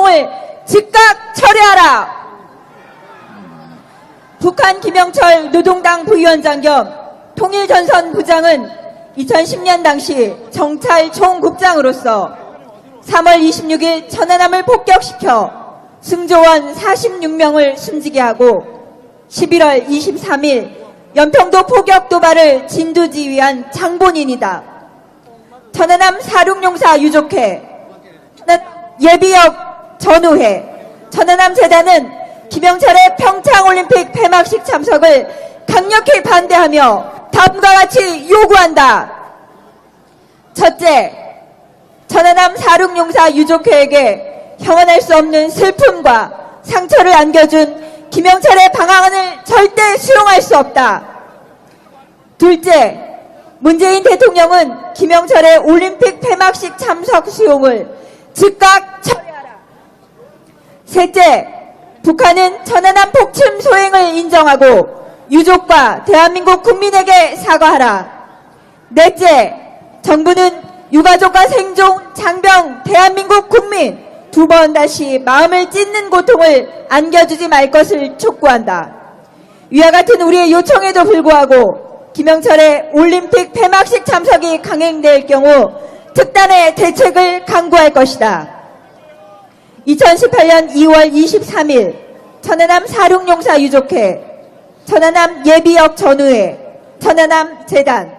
수용을 즉각 철회하라. 북한 김영철 노동당 부위원장 겸 통일전선 부장은 2010년 당시 정찰 총국장으로서 3월 26일 천안함을 폭격시켜 승조원 46명을 숨지게 하고 11월 23일 연평도 포격 도발을 진두지휘한 장본인이다. 천안함 사륙용사 유족회, 예비역 전우회, 천안함 재단은 김영철의 평창올림픽 폐막식 참석을 강력히 반대하며 다음과 같이 요구한다. 첫째, 천안함 사륙용사 유족회에게 형언할 수 없는 슬픔과 상처를 안겨준 김영철의 방한을 절대 수용할 수 없다. 둘째, 문재인 대통령은 김영철의 올림픽 폐막식 참석 수용을 즉각 철회하라. 셋째, 북한은 천안함 폭침 소행을 인정하고 유족과 대한민국 국민에게 사과하라. 넷째, 정부는 유가족과 생존, 장병, 대한민국 국민 두 번 다시 마음을 찢는 고통을 안겨주지 말 것을 촉구한다. 위와 같은 우리의 요청에도 불구하고 김영철의 올림픽 폐막식 참석이 강행될 경우 특단의 대책을 강구할 것이다. 2018년 2월 23일 천안함 사륙용사 유족회, 천안함 예비역 전우회, 천안함 재단.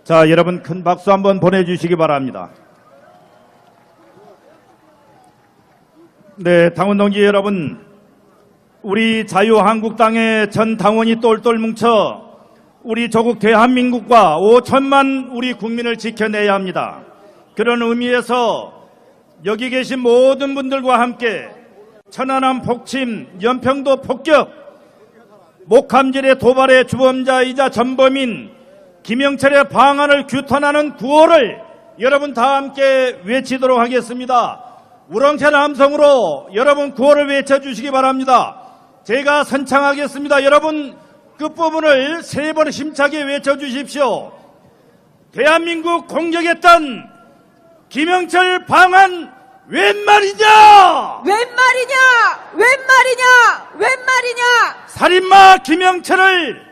자, 여러분 큰 박수 한번 보내주시기 바랍니다. 네, 당원 동지 여러분, 우리 자유한국당의 전 당원이 똘똘 뭉쳐 우리 조국 대한민국과 5천만 우리 국민을 지켜내야 합니다. 그런 의미에서 여기 계신 모든 분들과 함께 천안함 폭침, 연평도 폭격, 목함질의 도발의 주범자이자 전범인 김영철의 방한을 규탄하는 구호를 여러분 다 함께 외치도록 하겠습니다. 우렁찬 함성으로 여러분 구호를 외쳐주시기 바랍니다. 제가 선창하겠습니다. 여러분 끝부분을 3번 힘차게 외쳐주십시오. 대한민국 공격했던 김영철 방한 웬 말이냐? 웬 말이냐? 웬 말이냐? 웬 말이냐? 살인마 김영철을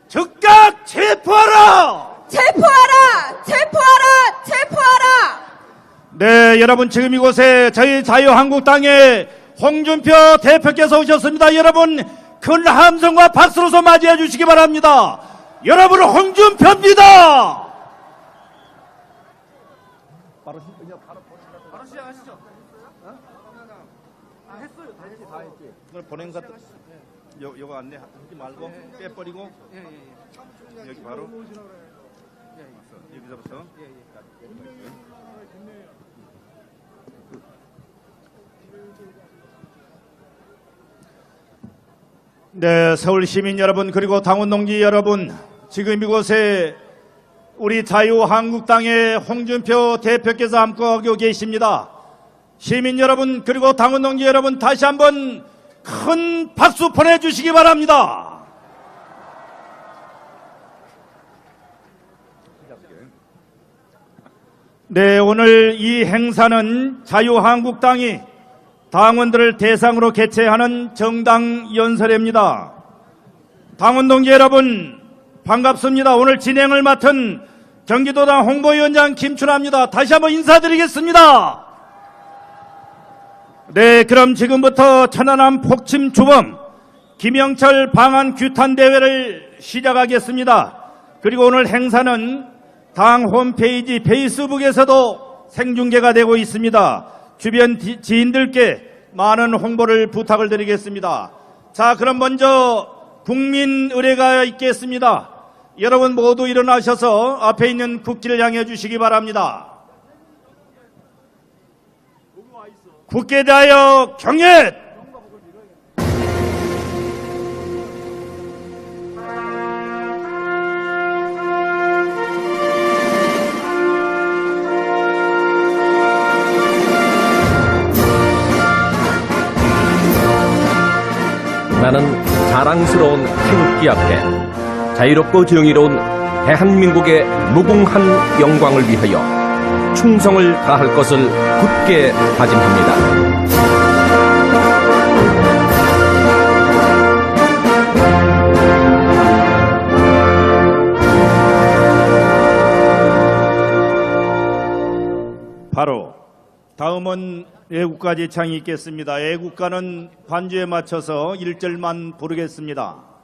즉각 체포하라! 체포하라! 체포하라! 체포하라! 네, 여러분 지금 이곳에 저희 자유한국당의 홍준표 대표께서 오셨습니다. 여러분 큰 함성과 박수로서 맞이해 주시기 바랍니다. 여러분 홍준표입니다. 바로 시작하시죠. 했어요. 다 했지. 오늘 본행사 요거 안내 하지 말고 빼버리고 여기 바로 여기서부터. 네, 서울 시민 여러분 그리고 당원 동지 여러분, 지금 이곳에 우리 자유한국당의 홍준표 대표께서 함께하고 계십니다. 시민 여러분 그리고 당원 동지 여러분, 다시 한번 큰 박수 보내주시기 바랍니다. 네, 오늘 이 행사는 자유한국당이 당원들을 대상으로 개최하는 정당 연설회입니다. 당원 동지 여러분 반갑습니다. 오늘 진행을 맡은 경기도당 홍보위원장 김춘하입니다. 다시 한번 인사드리겠습니다. 네, 그럼 지금부터 천안함 폭침 주범 김영철 방한 규탄 대회를 시작하겠습니다. 그리고 오늘 행사는 당 홈페이지 페이스북에서도 생중계가 되고 있습니다. 주변 지인들께 많은 홍보를 부탁을 드리겠습니다. 자, 그럼 먼저 국민 의례가 있겠습니다. 여러분 모두 일어나셔서 앞에 있는 국기를 향해 주시기 바랍니다. 국기에 대하여 경례! 나는 자랑스러운 태극기 앞에 자유롭고 정의로운 대한민국의 무궁한 영광을 위하여 충성을 다할 것을 굳게 다짐합니다. 바로 다음은 애국가 제창이 있겠습니다. 애국가는 반주에 맞춰서 1절만 부르겠습니다.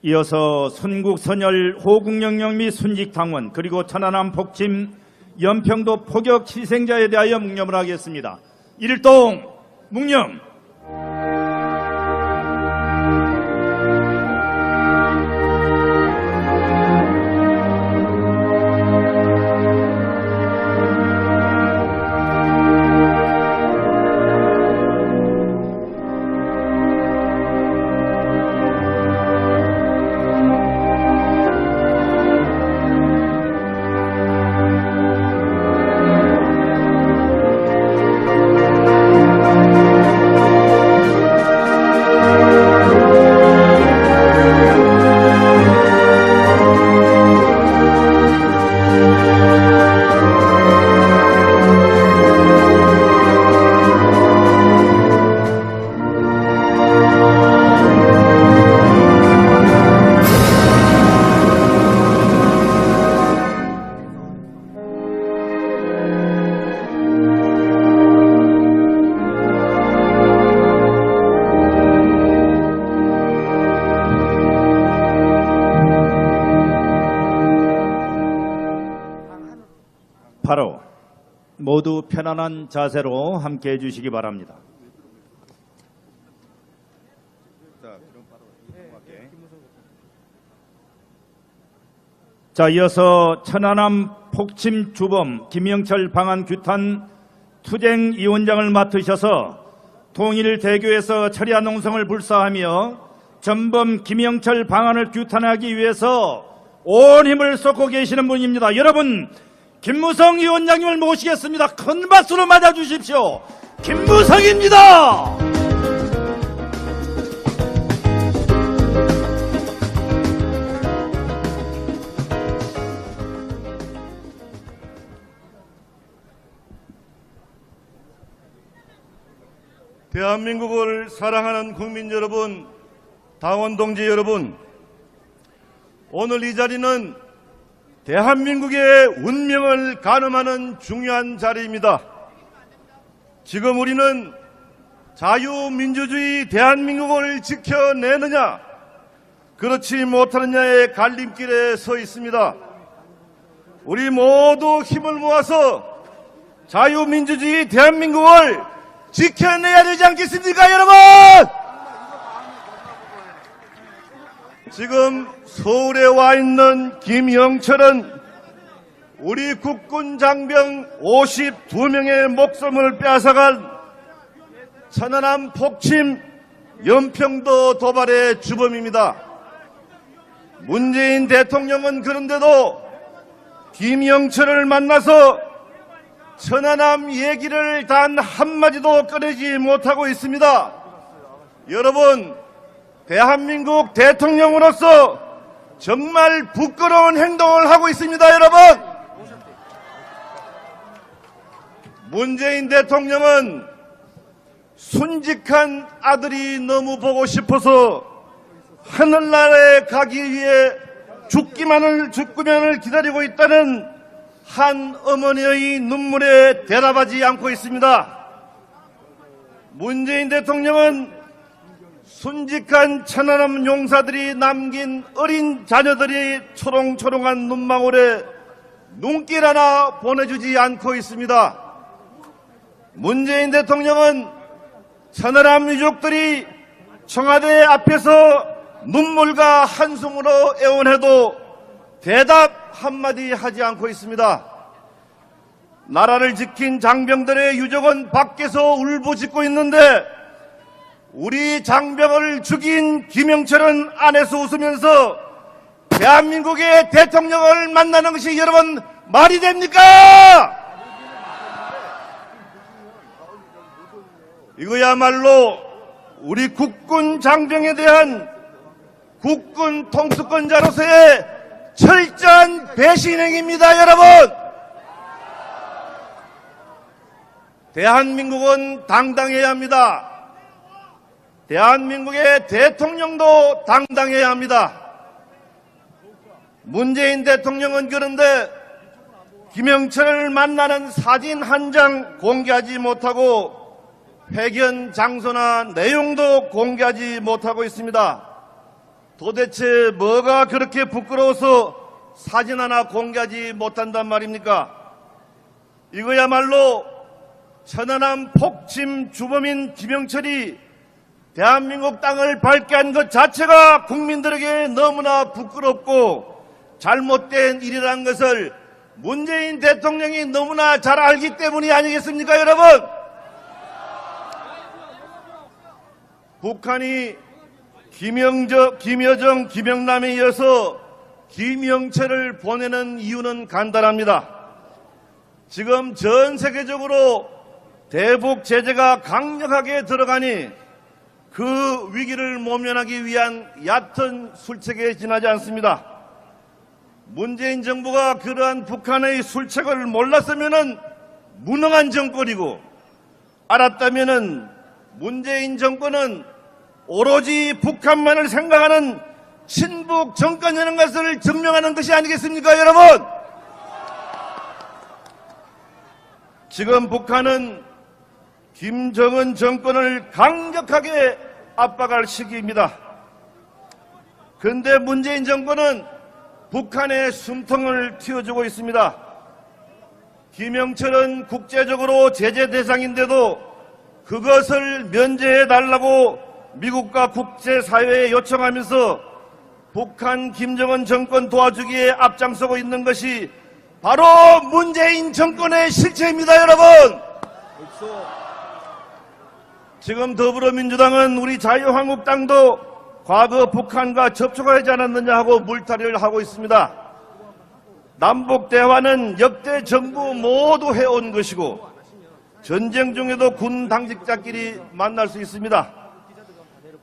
이어서 순국선열 호국영령 및 순직당원 그리고 천안함 폭침 연평도 포격 희생자에 대하여 묵념을 하겠습니다. 일동 묵념. 바로 모두 편안한 자세로 함께해 주시기 바랍니다. 자, 이어서 천안함 폭침 주범 김영철 방한 규탄 투쟁위원장을 맡으셔서 통일대교에서 철야 농성을 불사하며 전범 김영철 방한을 규탄하기 위해서 온 힘을 쏟고 계시는 분입니다. 여러분, 김무성 위원장님을 모시겠습니다. 큰 박수로 맞아주십시오. 김무성입니다. 대한민국을 사랑하는 국민 여러분, 당원 동지 여러분, 오늘 이 자리는 대한민국의 운명을 가늠하는 중요한 자리입니다. 지금 우리는 자유민주주의 대한민국을 지켜내느냐, 그렇지 못하느냐의 갈림길에 서 있습니다. 우리 모두 힘을 모아서 자유민주주의 대한민국을 지켜내야 되지 않겠습니까, 여러분? 지금 서울에 와 있는 김영철은 우리 국군 장병 52명의 목숨을 빼앗아간 천안함 폭침 연평도 도발의 주범입니다. 문재인 대통령은 그런데도 김영철을 만나서 천안함 얘기를 단 한마디도 꺼내지 못하고 있습니다. 여러분, 대한민국 대통령으로서 정말 부끄러운 행동을 하고 있습니다. 여러분, 문재인 대통령은 순직한 아들이 너무 보고 싶어서 하늘나라에 가기 위해 죽기만을 기다리고 있다는 한 어머니의 눈물에 대답하지 않고 있습니다. 문재인 대통령은 순직한 천안함 용사들이 남긴 어린 자녀들이 초롱초롱한 눈망울에 눈길 하나 보내주지 않고 있습니다. 문재인 대통령은 천안함 유족들이 청와대 앞에서 눈물과 한숨으로 애원해도 대답 한마디 하지 않고 있습니다. 나라를 지킨 장병들의 유족은 밖에서 울부짖고 있는데 우리 장병을 죽인 김영철은 안에서 웃으면서 대한민국의 대통령을 만나는 것이 여러분 말이 됩니까? 이거야말로 우리 국군 장병에 대한 국군 통수권자로서의 철저한 배신행위입니다, 여러분! 대한민국은 당당해야 합니다. 대한민국의 대통령도 당당해야 합니다. 문재인 대통령은 그런데 김영철을 만나는 사진 한 장 공개하지 못하고 회견 장소나 내용도 공개하지 못하고 있습니다. 도대체 뭐가 그렇게 부끄러워서 사진 하나 공개하지 못한단 말입니까? 이거야말로 천안함 폭침 주범인 김영철이 대한민국 땅을 밟게 한 것 자체가 국민들에게 너무나 부끄럽고 잘못된 일이라는 것을 문재인 대통령이 너무나 잘 알기 때문이 아니겠습니까, 여러분? 북한이 김여정, 김영남에 이어서 김영철을 보내는 이유는 간단합니다. 지금 전 세계적으로 대북 제재가 강력하게 들어가니 그 위기를 모면하기 위한 얕은 술책에 지나지 않습니다. 문재인 정부가 그러한 북한의 술책을 몰랐으면은 무능한 정권이고 알았다면은 문재인 정권은 오로지 북한만을 생각하는 친북 정권이라는 것을 증명하는 것이 아니겠습니까, 여러분? 지금 북한은 김정은 정권을 강력하게 압박할 시기입니다. 그런데 문재인 정권은 북한의 숨통을 틔워주고 있습니다. 김영철은 국제적으로 제재 대상인데도 그것을 면제해달라고 미국과 국제사회에 요청하면서 북한 김정은 정권 도와주기에 앞장서고 있는 것이 바로 문재인 정권의 실체입니다, 여러분! 지금 더불어민주당은 우리 자유한국당도 과거 북한과 접촉하지 않았느냐 하고 물타기를 하고 있습니다. 남북대화는 역대 정부 모두 해온 것이고 전쟁 중에도 군 당직자끼리 만날 수 있습니다.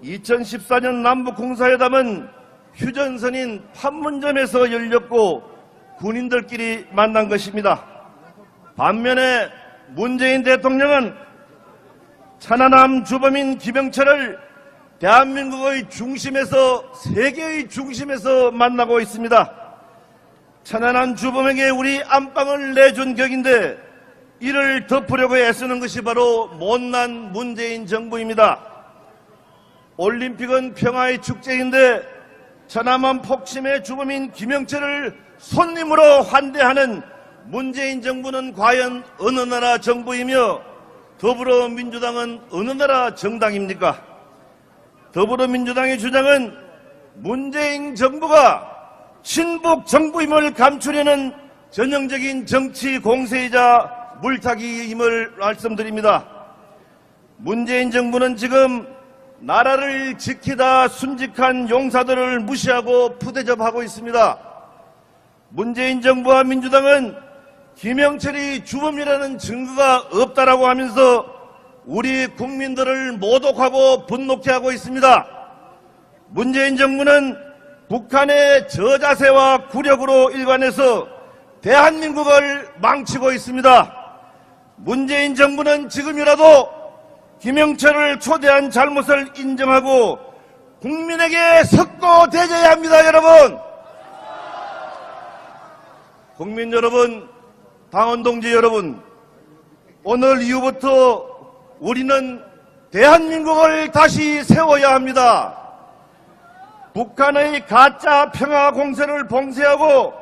2014년 남북공사회담은 휴전선인 판문점에서 열렸고 군인들끼리 만난 것입니다. 반면에 문재인 대통령은 천안함 주범인 김영철을 대한민국의 중심에서 세계의 중심에서 만나고 있습니다. 천안함 주범에게 우리 안방을 내준 격인데 이를 덮으려고 애쓰는 것이 바로 못난 문재인 정부입니다. 올림픽은 평화의 축제인데 천안함 폭침의 주범인 김영철을 손님으로 환대하는 문재인 정부는 과연 어느 나라 정부이며 더불어민주당은 어느 나라 정당입니까? 더불어민주당의 주장은 문재인 정부가 친북 정부임을 감추려는 전형적인 정치 공세이자 물타기임을 말씀드립니다. 문재인 정부는 지금 나라를 지키다 순직한 용사들을 무시하고 푸대접하고 있습니다. 문재인 정부와 민주당은 김영철이 주범이라는 증거가 없다라고 하면서 우리 국민들을 모독하고 분노케 하고 있습니다. 문재인 정부는 북한의 저자세와 굴욕으로 일관해서 대한민국을 망치고 있습니다. 문재인 정부는 지금이라도 김영철을 초대한 잘못을 인정하고 국민에게 석고대죄해야 합니다. 여러분, 국민 여러분, 당원 동지 여러분, 오늘 이후부터 우리는 대한민국을 다시 세워야 합니다. 북한의 가짜 평화 공세를 봉쇄하고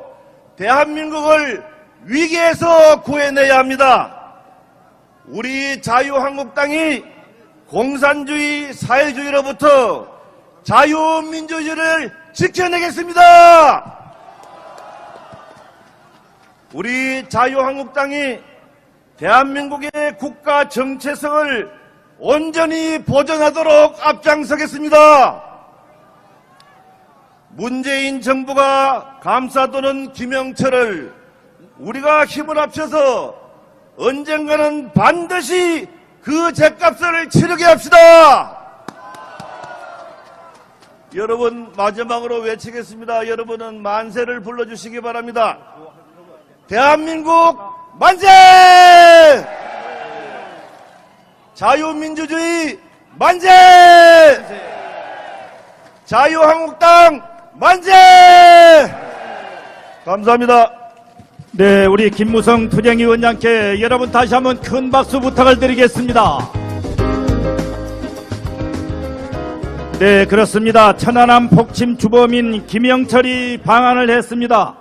대한민국을 위기에서 구해내야 합니다. 우리 자유한국당이 공산주의 사회주의로부터 자유민주주의를 지켜내겠습니다. 우리 자유한국당이 대한민국의 국가 정체성을 온전히 보존하도록 앞장서겠습니다. 문재인 정부가 감싸두는 김영철을 우리가 힘을 합쳐서 언젠가는 반드시 그 죗값을 치르게 합시다. 여러분, 마지막으로 외치겠습니다. 여러분은 만세를 불러주시기 바랍니다. 대한민국 만세! 자유민주주의 만세! 자유한국당 만세! 감사합니다. 네, 우리 김무성 투쟁위원장께 여러분 다시 한번 큰 박수 부탁을 드리겠습니다. 네, 그렇습니다. 천안함 폭침 주범인 김영철이 방한을 했습니다.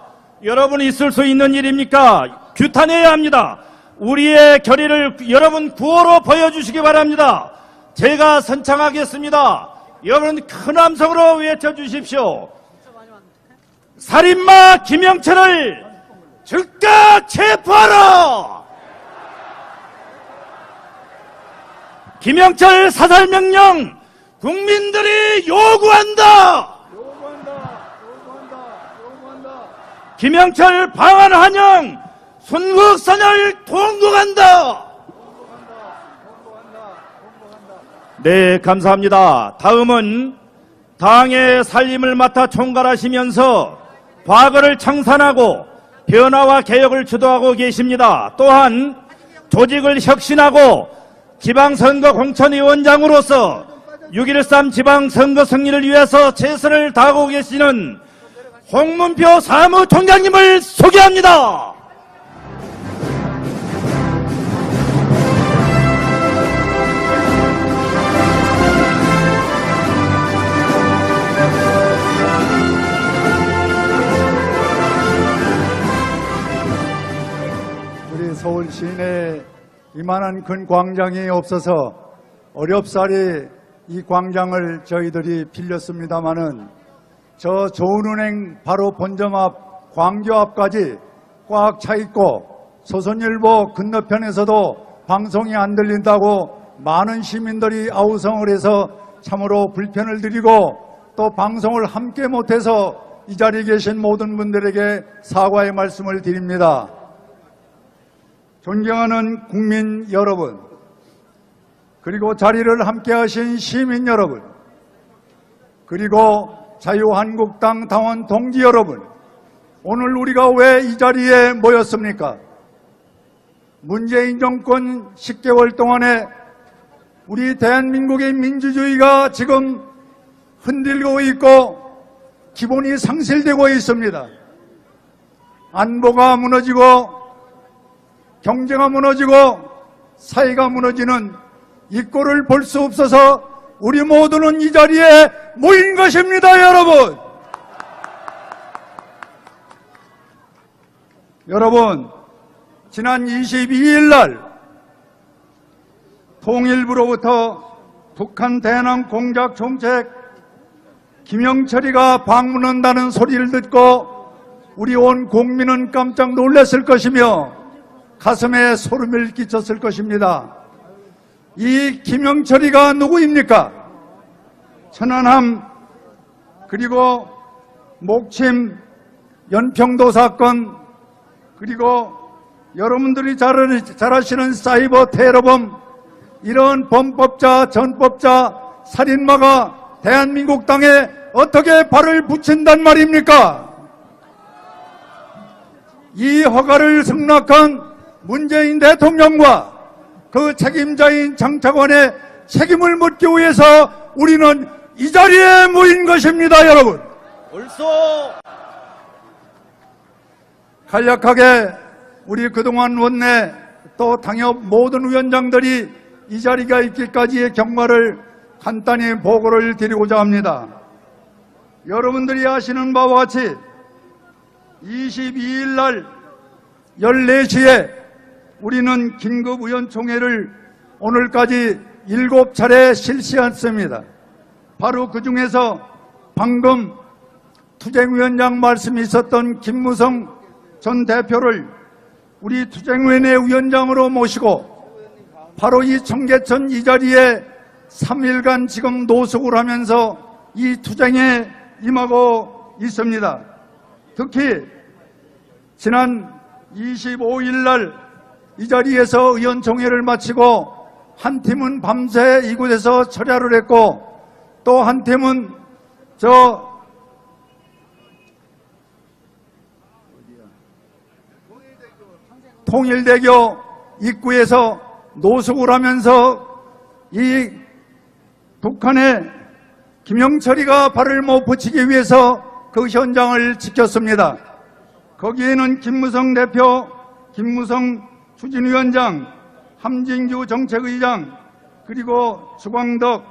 여러분 있을 수 있는 일입니까? 규탄해야 합니다. 우리의 결의를 여러분 구호로 보여주시기 바랍니다. 제가 선창하겠습니다. 여러분 큰 함성으로 외쳐주십시오. 살인마 김영철을 즉각 체포하라! 김영철 사살명령 국민들이 요구한다! 김영철 방한 환영 순국선을 통곡한다! 네, 감사합니다. 다음은 당의 살림을 맡아 총괄하시면서 과거를 청산하고 변화와 개혁을 주도하고 계십니다. 또한 조직을 혁신하고 지방선거 공천위원장으로서 6.13 지방선거 승리를 위해서 최선을 다하고 계시는 홍문표 사무총장님을 소개합니다. 우리 서울 시내에 이만한 큰 광장이 없어서 어렵사리 이 광장을 저희들이 빌렸습니다마는 저 좋은은행 바로 본점 앞 광교 앞까지 꽉 차 있고 조선일보 건너편에서도 방송이 안 들린다고 많은 시민들이 아우성을 해서 참으로 불편을 드리고 또 방송을 함께 못해서 이 자리에 계신 모든 분들에게 사과의 말씀을 드립니다. 존경하는 국민 여러분, 그리고 자리를 함께 하신 시민 여러분, 그리고 자유한국당 당원 동지 여러분, 오늘 우리가 왜 이 자리에 모였습니까? 문재인 정권 10개월 동안에 우리 대한민국의 민주주의가 지금 흔들리고 있고 기본이 상실되고 있습니다. 안보가 무너지고 경제가 무너지고 사회가 무너지는 이 꼴을 볼 수 없어서 우리 모두는 이 자리에 모인 것입니다, 여러분. 여러분, 지난 22일 날 통일부로부터 북한 대남 공작 정책 김영철이가 방문한다는 소리를 듣고 우리 온 국민은 깜짝 놀랐을 것이며 가슴에 소름을 끼쳤을 것입니다. 이 김영철이가 누구입니까? 천안함 그리고 목침 연평도 사건 그리고 여러분들이 잘 아시는 사이버 테러범 이런 범법자 전법자 살인마가 대한민국 땅에 어떻게 발을 붙인단 말입니까? 이 허가를 승낙한 문재인 대통령과 그 책임자인 장차관의 책임을 묻기 위해서 우리는 이 자리에 모인 것입니다, 여러분. 옳소. 간략하게 우리 그동안 원내 또 당협 모든 위원장들이 이 자리가 있기까지의 경과를 간단히 보고를 드리고자 합니다. 여러분들이 아시는 바와 같이 22일 날 14시에 우리는 긴급의원총회를 오늘까지 7차례 실시했습니다. 바로 그 중에서 방금 투쟁위원장 말씀이 있었던 김무성 전 대표를 우리 투쟁위원회 위원장으로 모시고 바로 이 청계천 이 자리에 3일간 지금 노숙을 하면서 이 투쟁에 임하고 있습니다. 특히 지난 25일 날 이 자리에서 의원총회를 마치고 한 팀은 밤새 이곳에서 철야를 했고 또 한 팀은 통일대교 입구에서 노숙을 하면서 이 북한의 김영철이가 발을 못 붙이기 위해서 그 현장을 지켰습니다. 거기에는 김무성 대표, 김무성 추진위원장, 함진규 정책의장, 그리고 주광덕,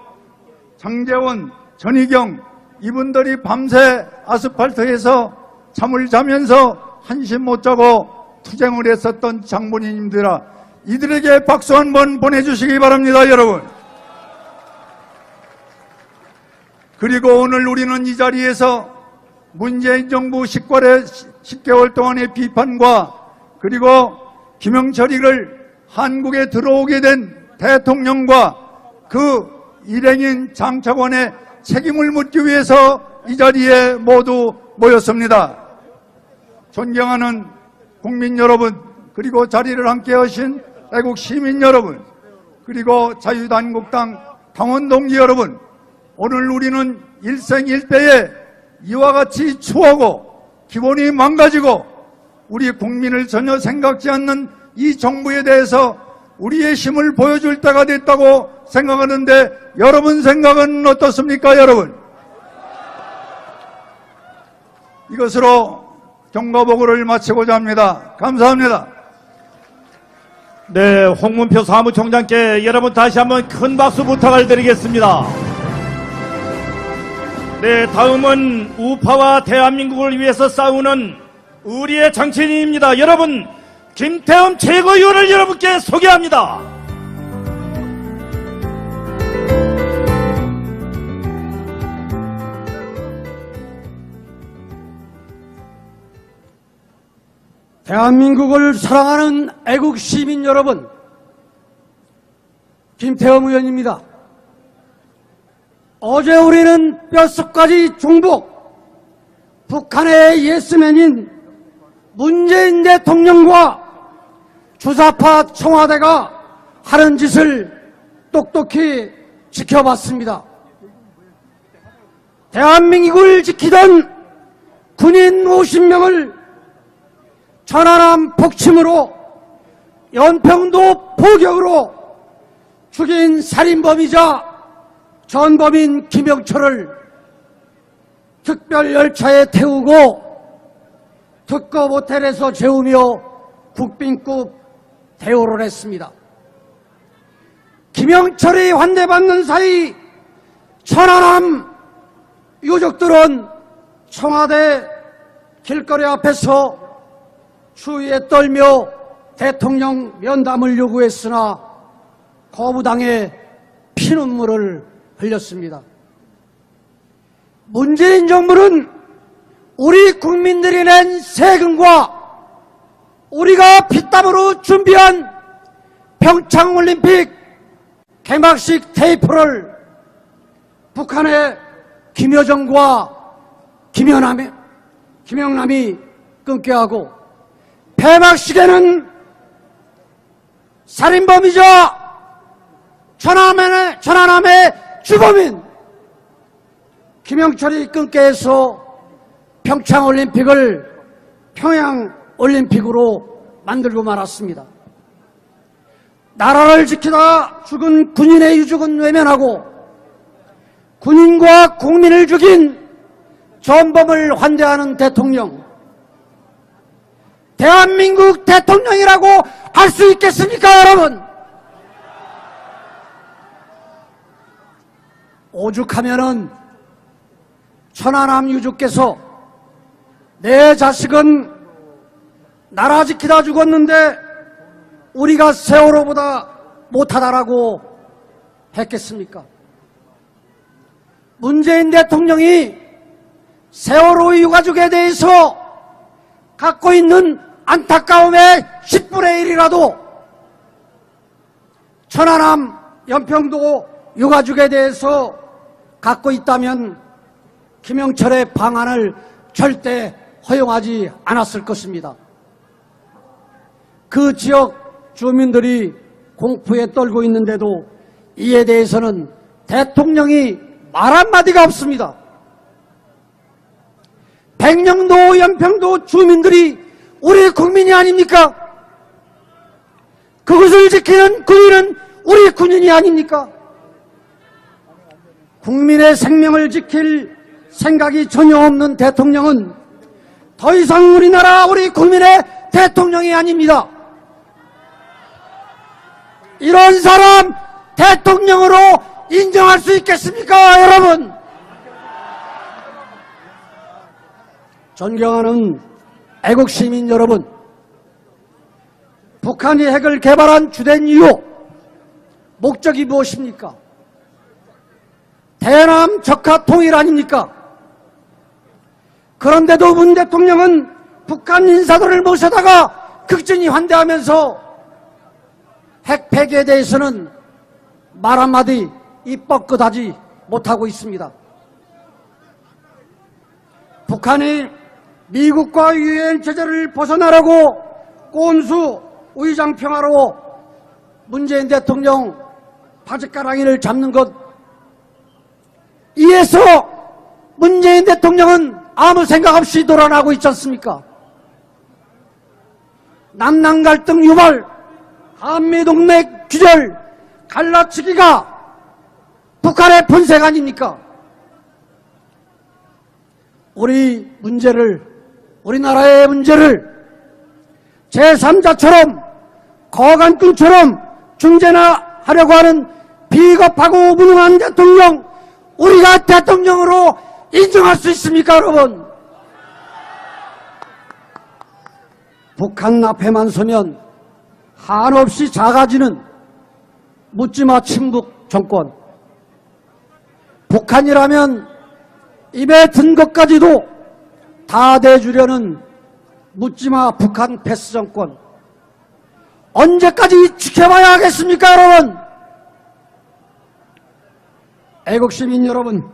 장재원, 전희경 이분들이 밤새 아스팔트에서 잠을 자면서 한숨 못 자고 투쟁을 했었던 장본인님들아, 이들에게 박수 한번 보내주시기 바랍니다, 여러분. 그리고 오늘 우리는 이 자리에서 문재인 정부 10개월 동안의 비판과 그리고 김영철이를 한국에 들어오게 된 대통령과 그 일행인 장차관의 책임을 묻기 위해서 이 자리에 모두 모였습니다. 존경하는 국민 여러분, 그리고 자리를 함께 하신 애국 시민 여러분, 그리고 자유한국당 당원 동지 여러분, 오늘 우리는 일생일대에 이와 같이 추하고 기본이 망가지고 우리 국민을 전혀 생각지 않는 이 정부에 대해서 우리의 힘을 보여줄 때가 됐다고 생각하는데 여러분 생각은 어떻습니까, 여러분? 이것으로 경과보고를 마치고자 합니다. 감사합니다. 네, 홍문표 사무총장께 여러분 다시 한번 큰 박수 부탁을 드리겠습니다. 네, 다음은 우파와 대한민국을 위해서 싸우는 우리의 정치인입니다. 여러분, 김태흠 최고위원을 여러분께 소개합니다. 대한민국을 사랑하는 애국 시민 여러분, 김태흠 의원입니다. 어제 우리는 뼛속까지 중복 북한의 예스맨인 문재인 대통령과 주사파 청와대가 하는 짓을 똑똑히 지켜봤습니다. 대한민국을 지키던 군인 50명을 천안함 폭침으로 연평도 포격으로 죽인 살인범이자 전범인 김영철을 특별열차에 태우고 특급 호텔에서 재우며 국빈급 대우를 했습니다. 김영철이 환대받는 사이 천안함 유족들은 청와대 길거리 앞에서 추위에 떨며 대통령 면담을 요구했으나 거부당해 피눈물을 흘렸습니다. 문재인 정부는 우리 국민들이 낸 세금과 우리가 피땀으로 준비한 평창올림픽 개막식 테이프를 북한의 김여정과 김영남이 끊게 하고 폐막식에는 살인범이자 천안함의 주범인 김영철이 끊게 해서 평창올림픽을 평양올림픽으로 만들고 말았습니다. 나라를 지키다 죽은 군인의 유족은 외면하고 군인과 국민을 죽인 전범을 환대하는 대통령, 대한민국 대통령이라고 할 수 있겠습니까, 여러분? 오죽하면은 천안함 유족께서 내 자식은 나라 지키다 죽었는데 우리가 세월호보다 못하다라고 했겠습니까? 문재인 대통령이 세월호 유가족에 대해서 갖고 있는 안타까움의 10분의 1이라도 천안함 연평도 유가족에 대해서 갖고 있다면 김영철의 방안을 절대 허용하지 않았을 것입니다. 그 지역 주민들이 공포에 떨고 있는데도 이에 대해서는 대통령이 말 한마디가 없습니다. 백령도 연평도 주민들이 우리 국민이 아닙니까? 그것을 지키는 군인은 우리 군인이 아닙니까? 국민의 생명을 지킬 생각이 전혀 없는 대통령은 더 이상 우리나라 우리 국민의 대통령이 아닙니다. 이런 사람 대통령으로 인정할 수 있겠습니까, 여러분? 존경하는 애국시민 여러분, 북한이 핵을 개발한 주된 이유, 목적이 무엇입니까? 대남 적화 통일 아닙니까? 그런데도 문 대통령은 북한 인사들을 모셔다가 극진히 환대하면서 핵 폐기에 대해서는 말 한마디 입 뻐끗하지 못하고 있습니다. 북한이 미국과 유엔 체제를 벗어나라고 꼼수 의장평화로 문재인 대통령 바짓가랑이를 잡는 것, 이에서 문재인 대통령은 아무 생각 없이 돌아나고 있지 않습니까? 남남 갈등 유발, 한미동맹 규절, 갈라치기가 북한의 본색 아닙니까? 우리나라의 문제를 제3자처럼 거간꾼처럼 중재나 하려고 하는 비겁하고 무능한 대통령, 우리가 대통령으로 인정할 수 있습니까, 여러분? 북한 앞에만 서면 한없이 작아지는 묻지마 친북 정권, 북한이라면 입에 든 것까지도 다 대주려는 묻지마 북한 패스 정권, 언제까지 지켜봐야 하겠습니까, 여러분? 애국시민 여러분,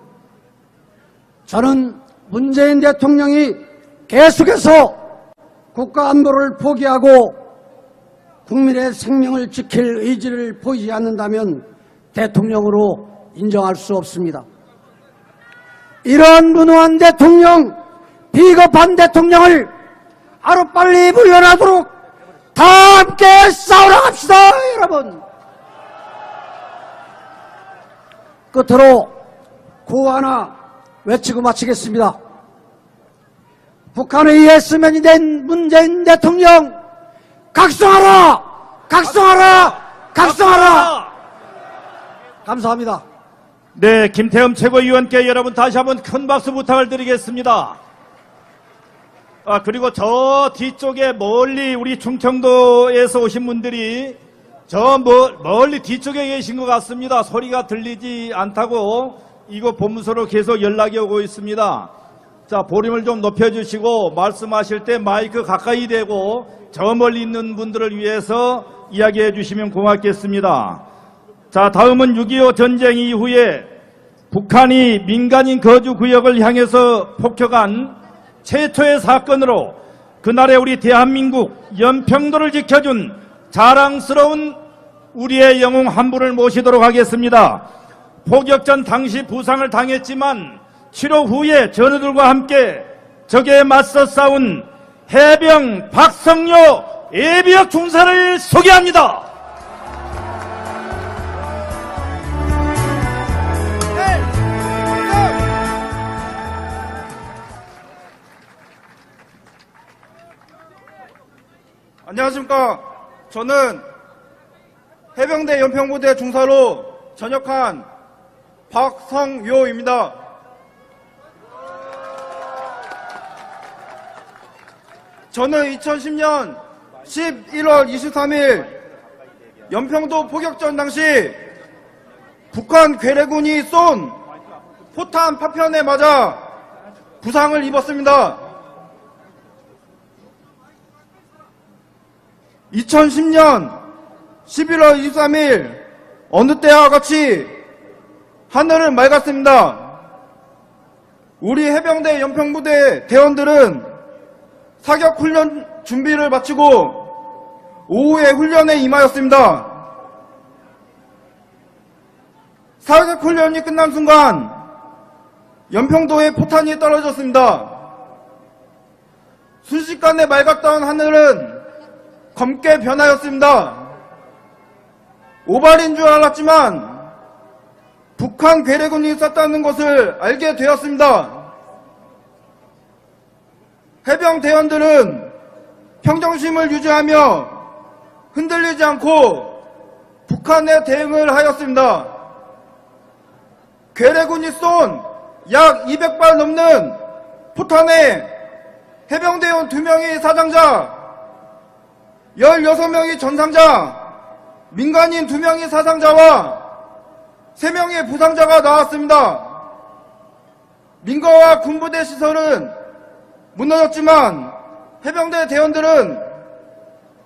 저는 문재인 대통령이 계속해서 국가안보를 포기하고 국민의 생명을 지킬 의지를 보이지 않는다면 대통령으로 인정할 수 없습니다. 이러한 무능한 대통령, 비겁한 대통령을 하루빨리 물러나도록 다 함께 싸워나갑시다, 여러분. 끝으로 구호 하나 외치고 마치겠습니다. 북한에 의해 수면이 된 문재인 대통령, 각성하라! 각성하라! 각성하라! 감사합니다. 네, 김태흠 최고위원께 여러분 다시 한번 큰 박수 부탁을 드리겠습니다. 그리고 저 뒤쪽에 멀리 우리 충청도에서 오신 분들이 저 멀리 뒤쪽에 계신 것 같습니다. 소리가 들리지 않다고 이곳 본부소로 계속 연락이 오고 있습니다. 자, 볼륨을 좀 높여주시고 말씀하실 때 마이크 가까이 대고 저 멀리 있는 분들을 위해서 이야기해 주시면 고맙겠습니다. 자, 다음은 6.25 전쟁 이후에 북한이 민간인 거주구역을 향해서 폭격한 최초의 사건으로 그날의 우리 대한민국 연평도를 지켜준 자랑스러운 우리의 영웅 한 분을 모시도록 하겠습니다. 포격 전 당시 부상을 당했지만 치료 후에 전우들과 함께 적에 맞서 싸운 해병 박성료 예비역 중사를 소개합니다. 안녕하십니까. 저는 해병대 연평부대 중사로 전역한 박성요입니다. 저는 2010년 11월 23일 연평도 포격전 당시 북한 괴뢰군이 쏜 포탄 파편에 맞아 부상을 입었습니다. 2010년 11월 23일 어느 때와 같이 하늘은 맑았습니다. 우리 해병대 연평부대 대원들은 사격 훈련 준비를 마치고 오후에 훈련에 임하였습니다. 사격 훈련이 끝난 순간 연평도에 포탄이 떨어졌습니다. 순식간에 맑았던 하늘은 검게 변하였습니다. 오발인 줄 알았지만 북한 괴뢰군이 쐈다는 것을 알게 되었습니다. 해병 대원들은 평정심을 유지하며 흔들리지 않고 북한에 대응을 하였습니다. 괴뢰군이 쏜 약 200발 넘는 포탄에 해병대원 2명이 사상자, 16명이 전상자, 민간인 2명이 사상자와 3명의 부상자가 나왔습니다. 민가와 군부대 시설은 무너졌지만 해병대 대원들은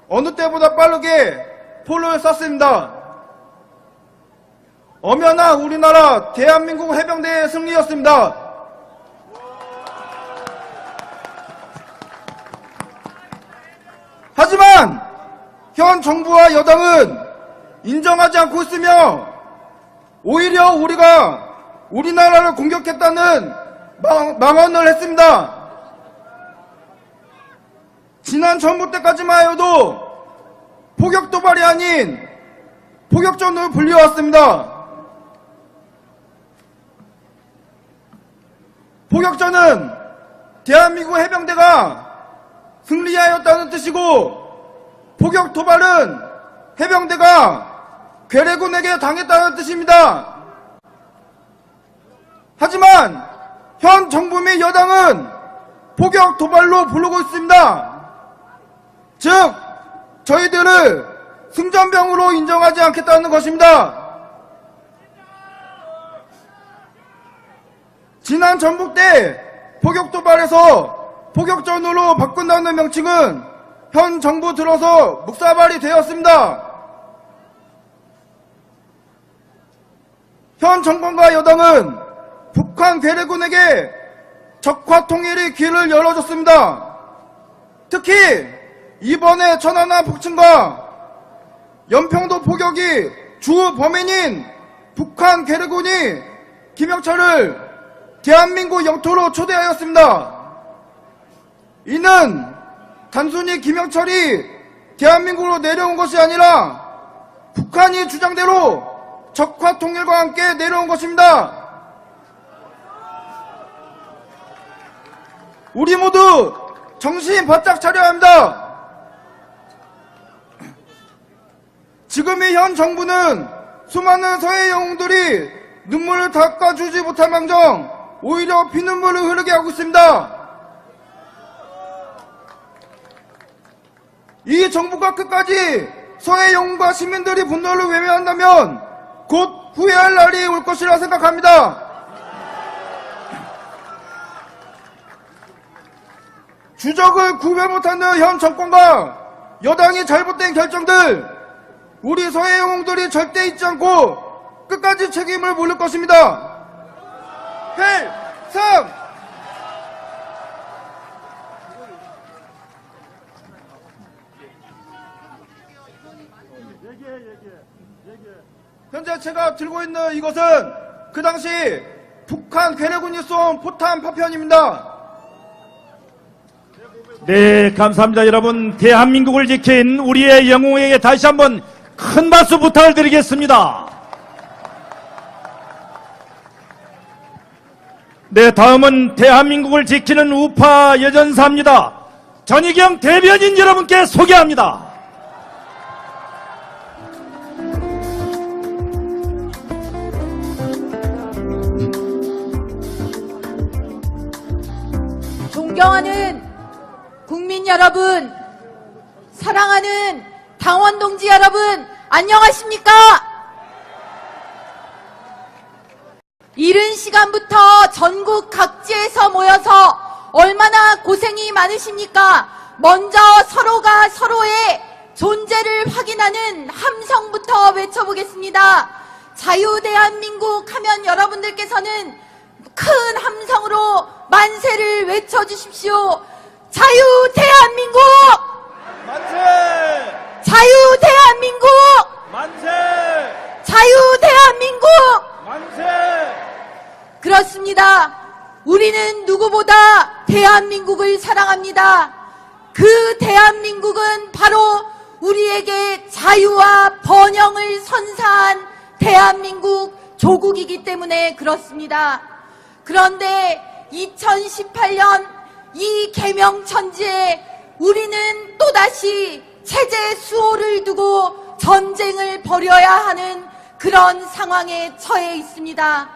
어느 때보다 빠르게 포를 쐈습니다. 엄연한 우리나라 대한민국 해병대의 승리였습니다. 하지만 현 정부와 여당은 인정하지 않고 있으며 오히려 우리가 우리나라를 공격했다는 망언을 했습니다. 지난 정부 때까지만 해도 포격 도발이 아닌 포격전으로 불려왔습니다. 포격전은 대한민국 해병대가 승리하였다는 뜻이고 포격 도발은 해병대가 괴뢰군에게 당했다는 뜻입니다. 하지만 현 정부 및 여당은 포격 도발로 부르고 있습니다. 즉 저희들을 승전병으로 인정하지 않겠다는 것입니다. 지난 전북 때 포격 도발에서 포격전으로 바꾼다는 명칭은 현 정부 들어서 묵사발이 되었습니다. 현 정권과 여당은 북한 괴뢰군에게 적화 통일의 길을 열어줬습니다. 특히 이번에 천안함 폭침과 연평도 포격이 주 범인인 북한 괴뢰군이 김영철을 대한민국 영토로 초대하였습니다. 이는 단순히 김영철이 대한민국으로 내려온 것이 아니라 북한이 주장대로 적화 통일과 함께 내려온 것입니다. 우리 모두 정신 바짝 차려야 합니다. 지금의 현 정부는 수많은 서해 영웅들이 눈물을 닦아주지 못할 망정 오히려 피눈물을 흐르게 하고 있습니다. 이 정부가 끝까지 서해 영웅과 시민들이 분노를 외면한다면 곧 후회할 날이 올 것이라 생각합니다. 주적을 구별 못하는 현 정권과 여당이 잘못된 결정들 우리 서해 영웅들이 절대 잊지 않고 끝까지 책임을 물을 것입니다. 필승! 현재 제가 들고 있는 이것은 그 당시 북한 괴뢰군이 쏜 포탄 파편입니다. 네, 감사합니다. 여러분, 대한민국을 지킨 우리의 영웅에게 다시 한번 큰 박수 부탁을 드리겠습니다. 네, 다음은 대한민국을 지키는 우파 여전사입니다. 전희경 대변인 여러분께 소개합니다. 존경하는 국민 여러분, 사랑하는 당원 동지 여러분, 안녕하십니까? 이른 시간부터 전국 각지에서 모여서 얼마나 고생이 많으십니까? 먼저 서로가 서로의 존재를 확인하는 함성부터 외쳐보겠습니다. 자유대한민국 하면 여러분들께서는 큰 함성으로 만세를 외쳐주십시오. 자유대한민국! 만세! 자유대한민국! 만세! 자유대한민국! 만세! 그렇습니다. 우리는 누구보다 대한민국을 사랑합니다. 그 대한민국은 바로 우리에게 자유와 번영을 선사한 대한민국 조국이기 때문에 그렇습니다. 그런데 2018년 이 개명천지에 우리는 또다시 체제 수호를 두고 전쟁을 벌여야 하는 그런 상황에 처해 있습니다.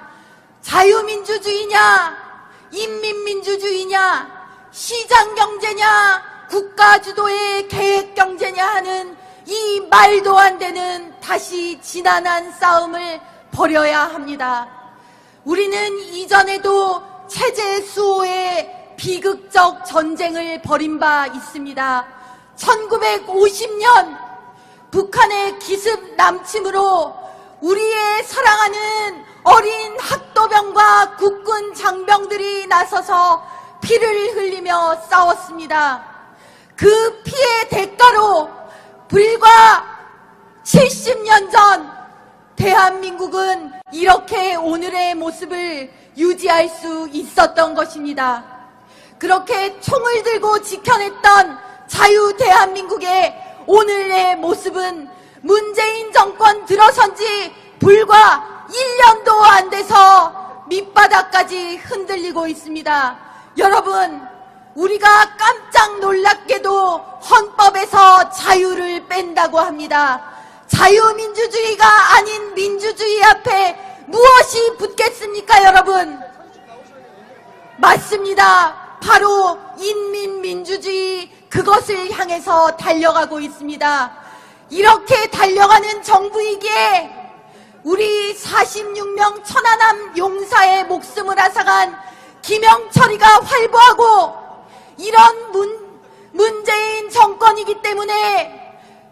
자유민주주의냐, 인민민주주의냐, 시장경제냐, 국가주도의 계획경제냐 하는 이 말도 안 되는 다시 지난한 싸움을 벌여야 합니다. 우리는 이전에도 체제 수호의 비극적 전쟁을 벌인 바 있습니다. 1950년 북한의 기습 남침으로 우리의 사랑하는 어린 학도병과 국군 장병들이 나서서 피를 흘리며 싸웠습니다. 그 피의 대가로 불과 70년 전 대한민국은 이렇게 오늘의 모습을 유지할 수 있었던 것입니다. 그렇게 총을 들고 지켜냈던 자유 대한민국의 오늘의 모습은 문재인 정권 들어선 지 불과 1년도 안 돼서 밑바닥까지 흔들리고 있습니다. 여러분, 우리가 깜짝 놀랍게도 헌법에서 자유를 뺀다고 합니다. 자유민주주의가 아닌 민주주의 앞에 무엇이 붙겠습니까, 여러분? 맞습니다. 바로 인민민주주의, 그것을 향해서 달려가고 있습니다. 이렇게 달려가는 정부이기에 우리 46명 천안함 용사의 목숨을 앗아간 김영철이가 활보하고 이런 문재인 정권이기 때문에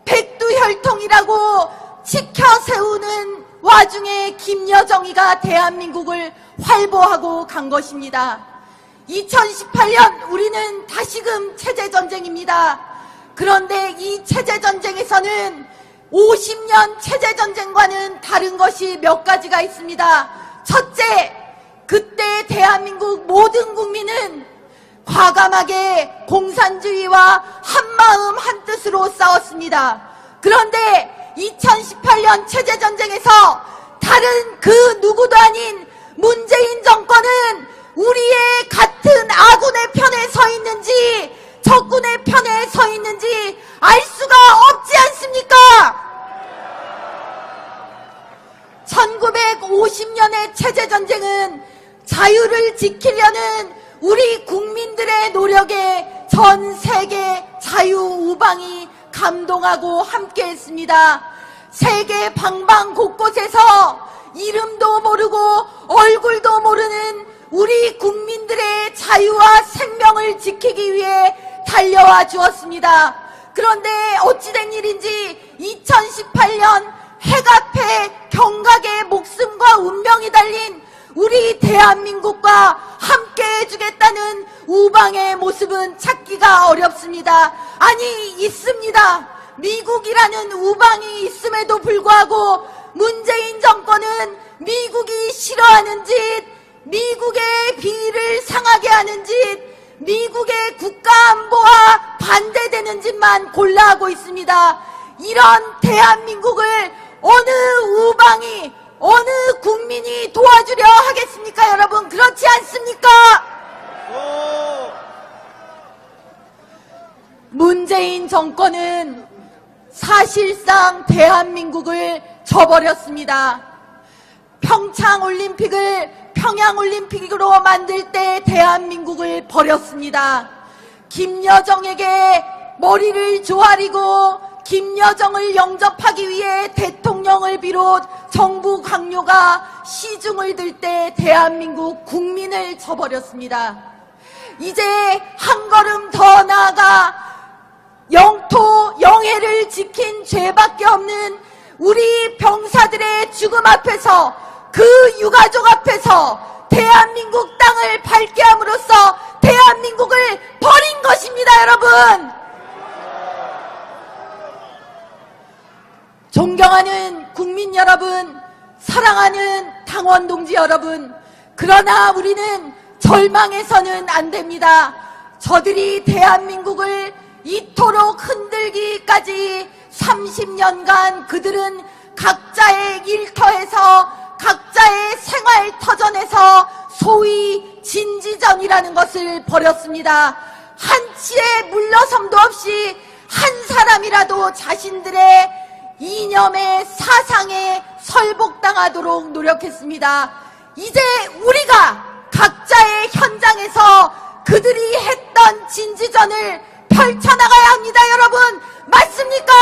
백두혈통이라고 치켜세우는 와중에 김여정이가 대한민국을 활보하고 간 것입니다. 2018년 우리는 다시금 체제전쟁입니다. 그런데 이 체제전쟁에서는 50년 체제전쟁과는 다른 것이 몇 가지가 있습니다. 첫째, 그때 대한민국 모든 국민은 과감하게 공산주의와 한마음 한뜻으로 싸웠습니다. 그런데 2018년 체제전쟁에서 다른 그 누구도 아닌 문재인 정권은 우리의 같은 아군의 편에 서 있는지 적군의 편에 서 있는지 알 수가 없지 않습니까? 1950년의 체제전쟁은 자유를 지키려는 우리 국민들의 노력에 전 세계 자유우방이 감동하고 함께했습니다. 세계 방방 곳곳에서 이름도 모르고 얼굴도 모르는 우리 국민들의 자유와 생명을 지키기 위해 달려와 주었습니다. 그런데 어찌된 일인지 2018년 해갑해 경각의 목숨과 운명이 달린 우리 대한민국과 함께 해주겠다는 우방의 모습은 찾기가 어렵습니다. 아니, 있습니다. 미국이라는 우방이 있음에도 불구하고 문재인 정권은 미국이 싫어하는 짓, 미국의 비위를 상하게 하는 짓, 미국의 국가안보와 반대되는 짓만 골라하고 있습니다. 이런 대한민국을 어느 우방이, 어느 국민이 도와주려 하겠습니까, 여러분? 그렇지 않습니까? 문재인 정권은 사실상 대한민국을 저버렸습니다. 평창올림픽을 평양올림픽으로 만들 때 대한민국을 버렸습니다. 김여정에게 머리를 조아리고 김여정을 영접하기 위해 대통령을 비롯 정부 강요가 시중을 들 때 대한민국 국민을 저버렸습니다. 이제 한 걸음 더 나아가 영토 영해를 지킨 죄밖에 없는 우리 병사들의 죽음 앞에서 그 유가족 앞에서 대한민국 땅을 밟게 함으로써 대한민국을 버린 것입니다, 여러분. 존경하는 국민 여러분, 사랑하는 당원 동지 여러분, 그러나 우리는 절망해서는 안 됩니다. 저들이 대한민국을 이토록 흔들기까지 30년간 그들은 각자의 일터에서 각자의 생활터전에서 소위 진지전이라는 것을 벌였습니다. 한치의 물러섬도 없이 한 사람이라도 자신들의 이념의 사상에 설복당하도록 노력했습니다. 이제 우리가 각자의 현장에서 그들이 했던 진지전을 펼쳐나가야 합니다. 여러분, 맞습니까?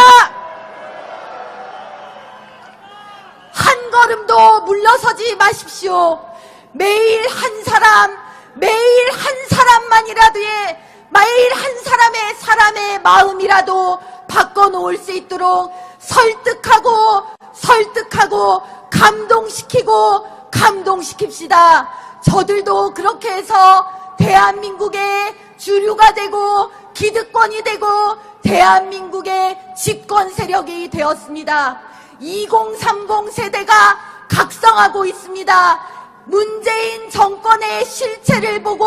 한 걸음도 물러서지 마십시오. 매일 한 사람만이라도의 매일 한 사람의 마음이라도 바꿔놓을 수 있도록 설득하고 감동시킵시다. 저들도 그렇게 해서 대한민국의 주류가 되고 기득권이 되고 대한민국의 집권 세력이 되었습니다. 2030 세대가 각성하고 있습니다. 문재인 정권의 실체를 보고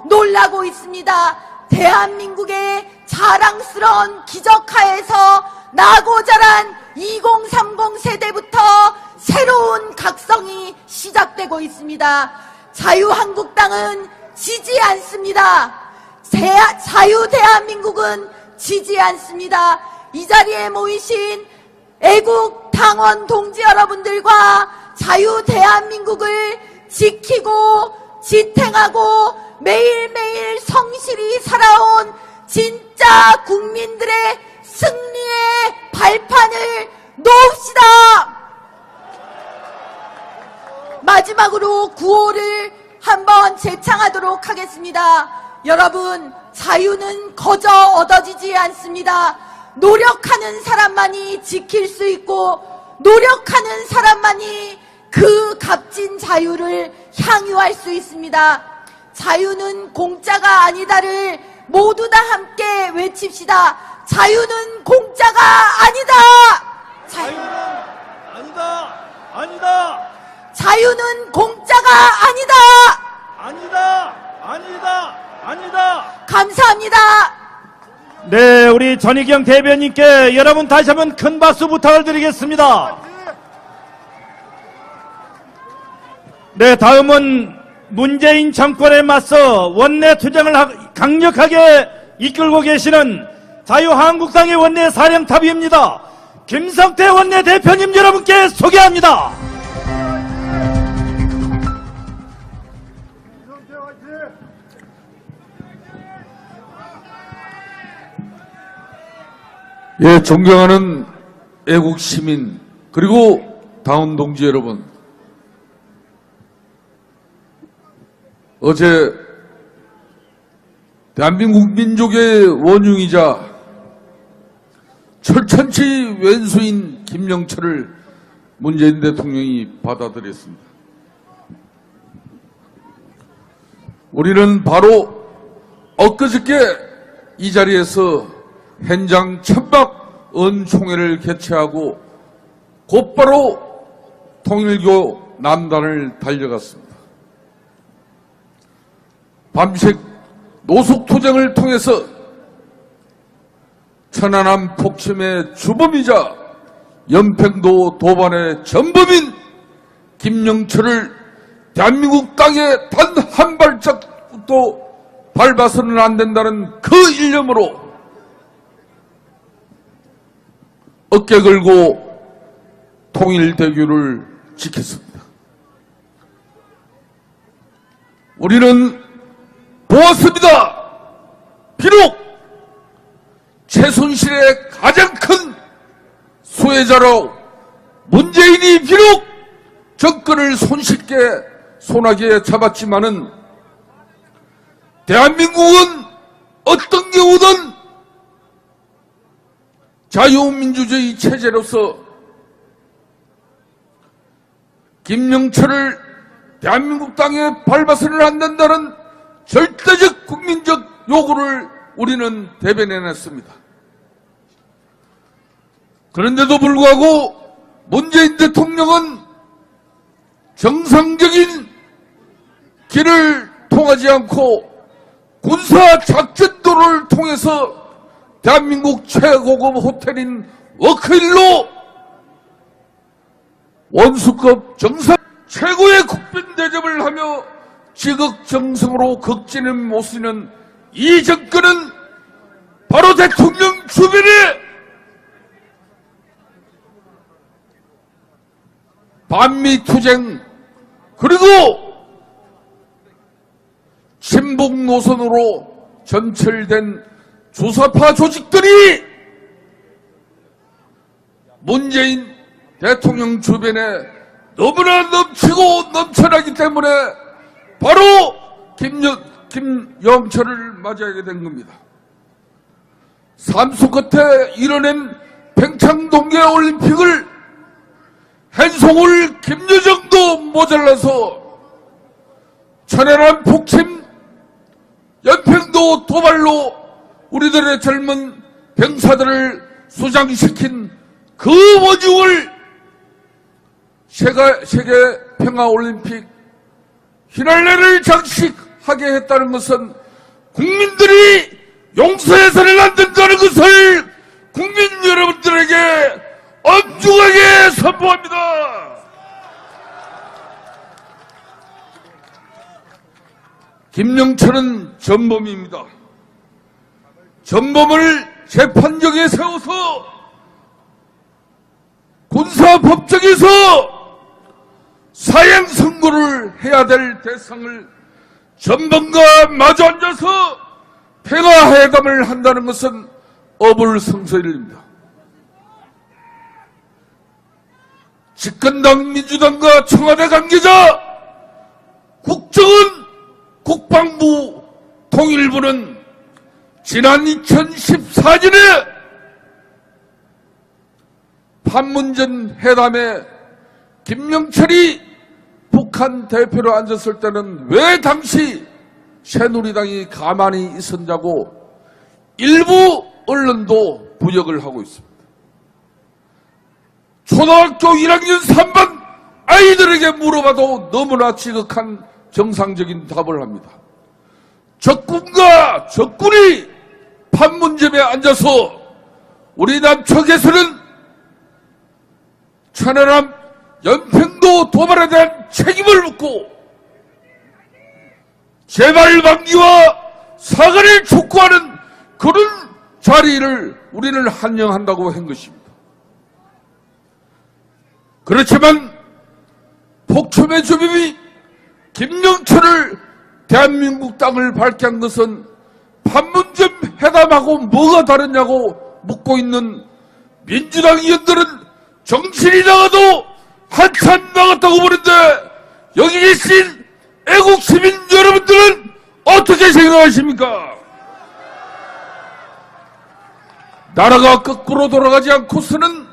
놀라고 있습니다. 대한민국의 자랑스러운 기적하에서 나고 자란 2030 세대부터 새로운 각성이 시작되고 있습니다. 자유한국당은 지지 않습니다. 자유대한민국은 지지 않습니다. 이 자리에 모이신 애국 당원 동지 여러분들과 자유대한민국을 지키고 지탱하고 매일매일 성실히 살아온 진짜 국민들의 승리의 발판을 놓읍시다. 마지막으로 구호를 한번 재창하도록 하겠습니다. 여러분, 자유는 거저 얻어지지 않습니다. 노력하는 사람만이 지킬 수 있고 노력하는 사람만이 그 값진 자유를 향유할 수 있습니다. 자유는 공짜가 아니다를 모두 다 함께 외칩시다. 자유는 공짜가 아니다. 자유는 아니다. 자유는 공짜가 아니다. 아니다. 감사합니다. 네, 우리 전희경 대변인께 여러분 다시 한번 큰 박수 부탁을 드리겠습니다. 네, 다음은 문재인 정권에 맞서 원내 투쟁을 강력하게 이끌고 계시는 자유한국당의 원내 사령탑입니다. 김성태 원내 대표님 여러분께 소개합니다. 예, 존경하는 애국 시민 그리고 당원 동지 여러분, 어제 대한민국 민족의 원흉이자 철천치 왼수인 김영철을 문재인 대통령이 받아들였습니다. 우리는 바로 엊그저께 이 자리에서 현장 천막 은총회를 개최하고 곧바로 통일교 남단을 달려갔습니다. 밤새 노숙투쟁을 통해서 천안함 폭침의 주범이자 연평도 도반의 전범인 김영철을 대한민국 땅에 단 한 발짝도 밟아서는 안 된다는 그 일념으로 어깨 걸고 통일대교를 지켰습니다. 우리는 보았습니다. 비록 최순실의 가장 큰 수혜자로 문재인이 비록 정권을 손쉽게 손아귀에 잡았지만은 대한민국은 어떤 경우든 자유민주주의 체제로서 김영철을 대한민국 땅에 밟아서는 안 된다는 절대적 국민적 요구를 우리는 대변해냈습니다. 그런데도 불구하고 문재인 대통령은 정상적인 길을 통하지 않고 군사작전도를 통해서 대한민국 최고급 호텔인 워크힐로 원수급 정상 최고의 국빈 대접을 하며 지극정성으로 극진을 모시는 이 정권은 바로 대통령 주변에 반미투쟁 그리고 친북 노선으로 전철된 주사파 조직들이 문재인 대통령 주변에 너무나 넘치고 넘쳐나기 때문에 바로 김영철을 맞이하게 된 겁니다. 삼수 끝에 이뤄낸 평창 동계올림픽을 한송울 김여정도 모자라서 천안함 폭침 연평도 도발로 우리들의 젊은 병사들을 수장시킨 그 원흉을 세계 평화올림픽 휘날레를 장식하게 했다는 것은 국민들이 용서해서는 안 된다는 것을 국민 여러분들에게 엄중하게 선포합니다. 김영철은 전범입니다. 전범을 재판정에 세워서 군사법정에서 사형 선고를 해야 될 대상을 전범과 마주 앉아서 평화회담을 한다는 것은 어불성설입니다. 집권당 민주당과 청와대 관계자, 국정원, 국방부, 통일부는 지난 2014년에 판문점 회담에 김영철이 북한 대표로 앉았을 때는 왜 당시 새누리당이 가만히 있었냐고 일부 언론도 부역을 하고 있습니다. 초등학교 1학년 3반 아이들에게 물어봐도 너무나 지극한 정상적인 답을 합니다. 적군과 적군이 판문점에 앉아서 우리 남측에서는 천안함 연평도 도발에 대한 책임을 묻고 재발방기와 사과를 촉구하는 그런 자리를 우리는 환영한다고 한 것입니다. 그렇지만 폭침의 주범이 김영철을 대한민국 땅을 밝게 한 것은 판문점 회담하고 뭐가 다르냐고 묻고 있는 민주당 의원들은 정신이 나가도 한참 나갔다고 보는데 여기 계신 애국 시민 여러분들은 어떻게 생각하십니까? 나라가 거꾸로 돌아가지 않고서는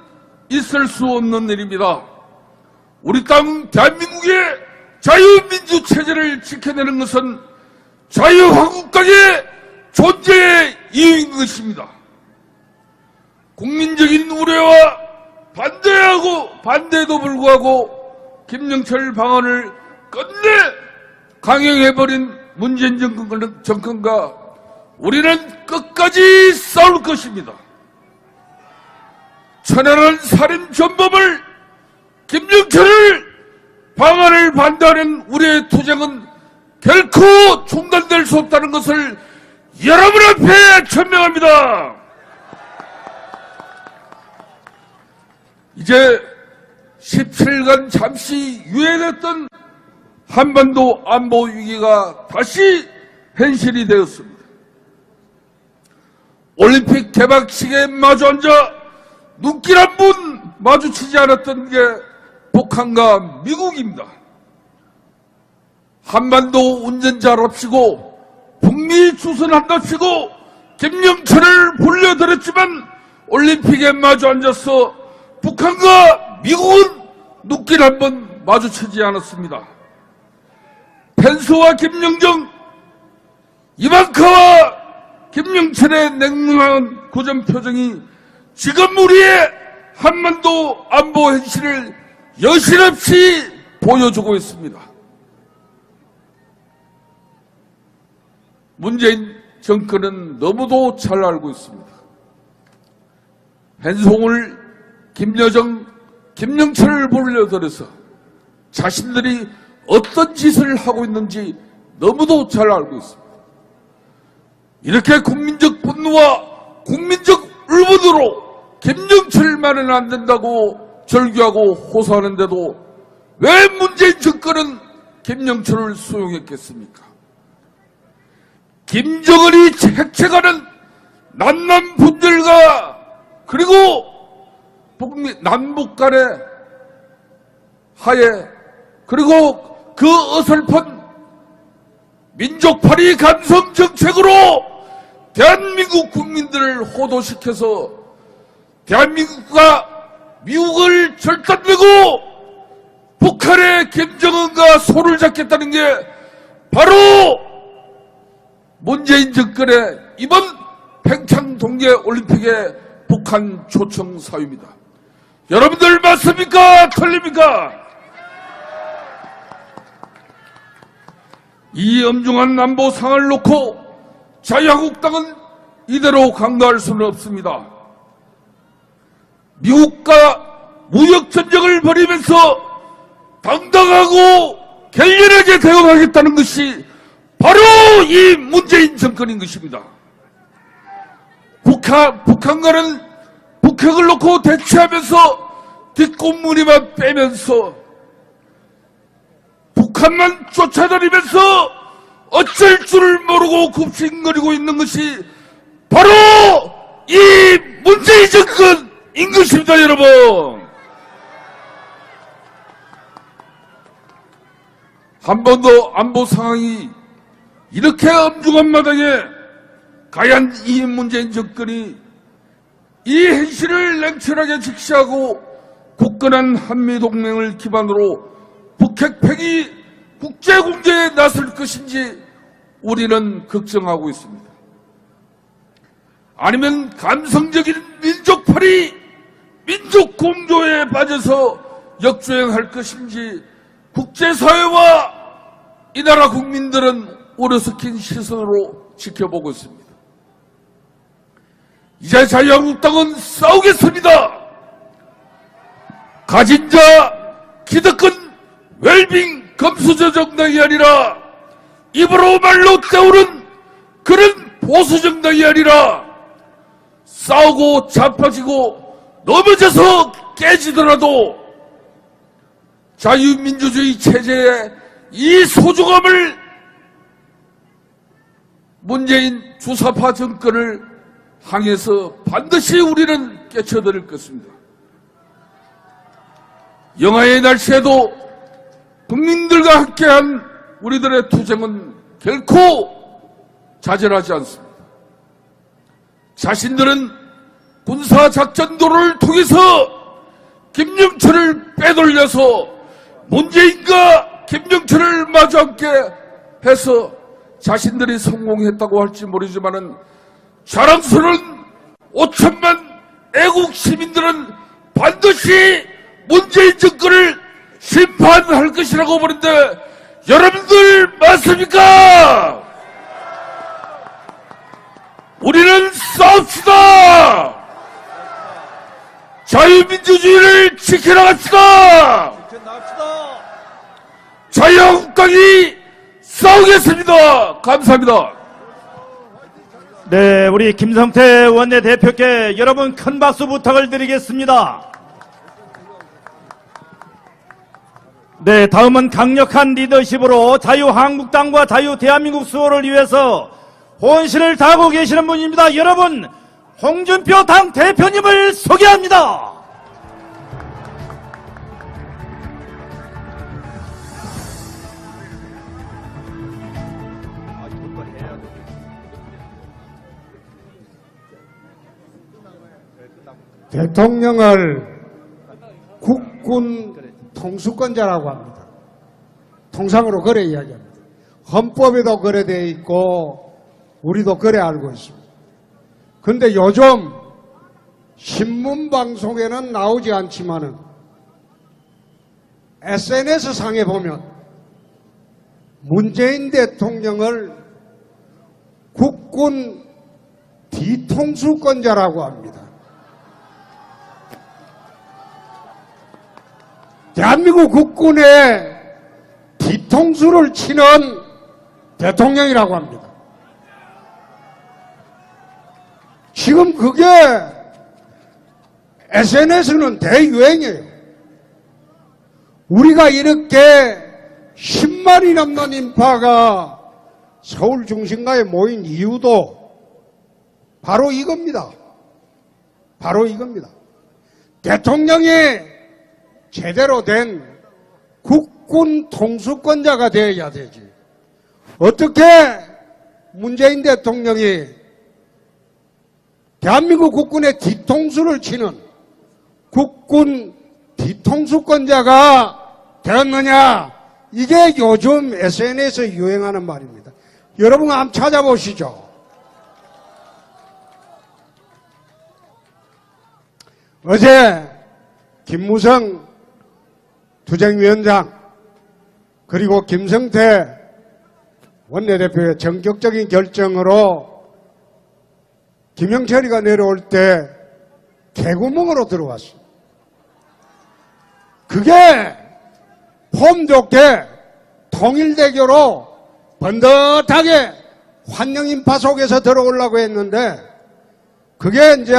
있을 수 없는 일입니다. 우리 땅 대한민국의 자유민주체제를 지켜내는 것은 자유한국당의 존재의 이유인 것입니다. 국민적인 우려와 반대에도 불구하고 김영철 방안을 끝내 강행해버린 문재인 정권과 우리는 끝까지 싸울 것입니다. 천안함 살인 전범을 김영철을 방안을 반대하는 우리의 투쟁은 결코 중단될 수 없다는 것을 여러분 앞에 천명합니다. 이제 17간 잠시 유예됐던 한반도 안보 위기가 다시 현실이 되었습니다. 올림픽 개막식에 마주 앉아 눈길 한 번 마주치지 않았던 게 북한과 미국입니다. 한반도 운전자랍시고 북미 주선한답시고 김영철을 불려들였지만 올림픽에 마주 앉아서 북한과 미국은 눈길 한 번 마주치지 않았습니다. 펜스와 김영정, 이방카와 김영철의 냉랭한 고전 표정이 지금 우리의 한반도 안보 현실을 여실없이 보여주고 있습니다. 문재인 정권은 너무도 잘 알고 있습니다. 펜송을 김여정, 김영철을 불러들여서 자신들이 어떤 짓을 하고 있는지 너무도 잘 알고 있습니다. 이렇게 국민적 분노와 국민적 울분으로 김영철만은 안 된다고 절규하고 호소하는데도 왜 문재인 정권은 김영철을 수용했겠습니까? 김정은이 책책하는 남남 분열과 그리고 남북 간의 하에 그리고 그 어설픈 민족파리 감성 정책으로 대한민국 국민들을 호도시켜서 대한민국과 미국을 절단내고 북한의 김정은과 손을 잡겠다는 게 바로 문재인 정권의 이번 평창 동계올림픽의 북한 초청 사유입니다. 여러분들 맞습니까? 틀립니까? 이 엄중한 안보 상황을 놓고 자유한국당은 이대로 강요할 수는 없습니다. 미국과 무역전쟁을 벌이면서 당당하고 결연하게 대응하겠다는 것이 바로 이 문재인 정권인 것입니다. 북한과는 북핵을 놓고 대치하면서 뒷공무니만 빼면서 북한만 쫓아다니면서 어쩔 줄을 모르고 굽신거리고 있는 것이 바로 이 문재인 정권인 것입니다, 여러분. 한반도 안보 상황이 이렇게 엄중한 마당에 과연 이 문재인 정권이 이 현실을 냉철하게 직시하고 굳건한 한미동맹을 기반으로 북핵 폐기 국제공조에 나설 것인지 우리는 걱정하고 있습니다. 아니면 감성적인 민족팔이, 민족공조에 빠져서 역주행할 것인지 국제사회와 이 나라 국민들은 우려섞인 시선으로 지켜보고 있습니다. 이제 자유한국당은 싸우겠습니다. 가진 자 기득권 웰빙 검수저 정당이 아니라 입으로 말로 때우는 그런 보수 정당이 아니라 싸우고 자빠지고 넘어져서 깨지더라도 자유민주주의 체제의 이 소중함을 문재인 주사파 정권을 향해서 반드시 우리는 깨쳐드릴 것입니다. 영하의 날씨에도 국민들과 함께한 우리들의 투쟁은 결코 좌절하지 않습니다. 자신들은 군사작전도를 통해서 김영철을 빼돌려서 문재인과 김영철을 마주 앉게 해서 자신들이 성공했다고 할지 모르지만은 자랑스러운 5천만 애국 시민들은 반드시 문재인 정권을 심판할 것이라고 보는데 여러분들 맞습니까? 우리는 싸웁시다. 자유민주주의를 지켜나갑시다. 자유한국당이 싸우겠습니다. 감사합니다. 네, 우리 김성태 원내대표께 여러분 큰 박수 부탁을 드리겠습니다. 네, 다음은 강력한 리더십으로 자유한국당과 자유대한민국 수호를 위해서 혼신을 다하고 계시는 분입니다. 여러분, 홍준표 당 대표님을 소개합니다. 대통령을 국군 통수권자라고 합니다. 통상으로 그래 이야기합니다. 헌법에도 그래 되어 있고 우리도 그래 알고 있습니다. 그런데 요즘 신문방송에는 나오지 않지만은 SNS 상에 보면 문재인 대통령을 국군 뒤통수권자라고 합니다. 대한민국 국군의 뒤통수를 치는 대통령이라고 합니다. 지금 그게 SNS는 대유행이에요. 우리가 이렇게 10만이 넘는 인파가 서울 중심가에 모인 이유도 바로 이겁니다. 바로 이겁니다. 대통령이 제대로 된 국군 통수권자가 되어야 되지. 어떻게 문재인 대통령이 대한민국 국군의 뒤통수를 치는 국군 뒤통수권자가 되었느냐? 이게 요즘 SNS에 유행하는 말입니다. 여러분 한번 찾아보시죠. 어제 김무성 투쟁위원장 그리고 김성태 원내대표의 전격적인 결정으로 김영철이가 내려올 때 개구멍으로 들어왔습니다. 그게 폼 좋게 통일대교로 번듯하게 환영인파 속에서 들어오려고 했는데 그게 이제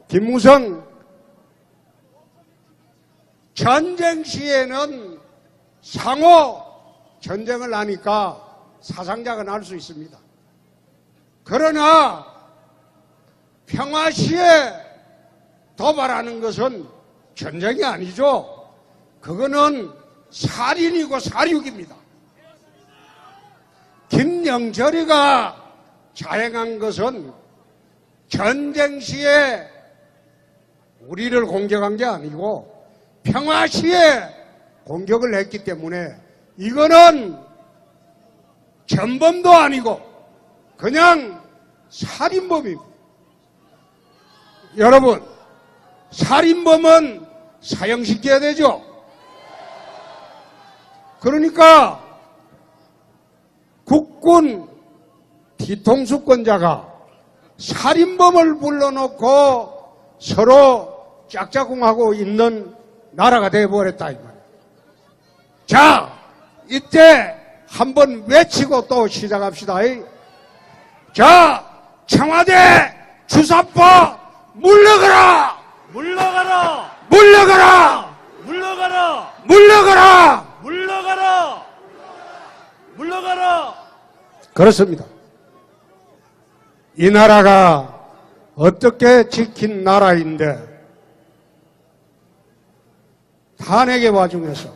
김무성 전쟁 시에는 상호 전쟁을 하니까 사상자가 날 수 있습니다. 그러나 평화 시에 도발하는 것은 전쟁이 아니죠. 그거는 살인이고 사륙입니다. 김영철이가 자행한 것은 전쟁 시에 우리를 공격한 게 아니고 평화 시에 공격을 했기 때문에 이거는 전범도 아니고 그냥 살인범입니다. 여러분, 살인범은 사형시켜야 되죠. 그러니까 국군 뒤통수권자가 살인범을 불러놓고 서로 짝짝꿍하고 있는 나라가 되어버렸다 이 말이에요. 자, 이때 한번 외치고 또 시작합시다. 자, 청와대 주사파 물러가라! 물러가라! 물러가라! 물러가라! 물러가라! 물러가라! 물러가라! 그렇습니다. 이 나라가 어떻게 지킨 나라인데 탄핵의 와중에서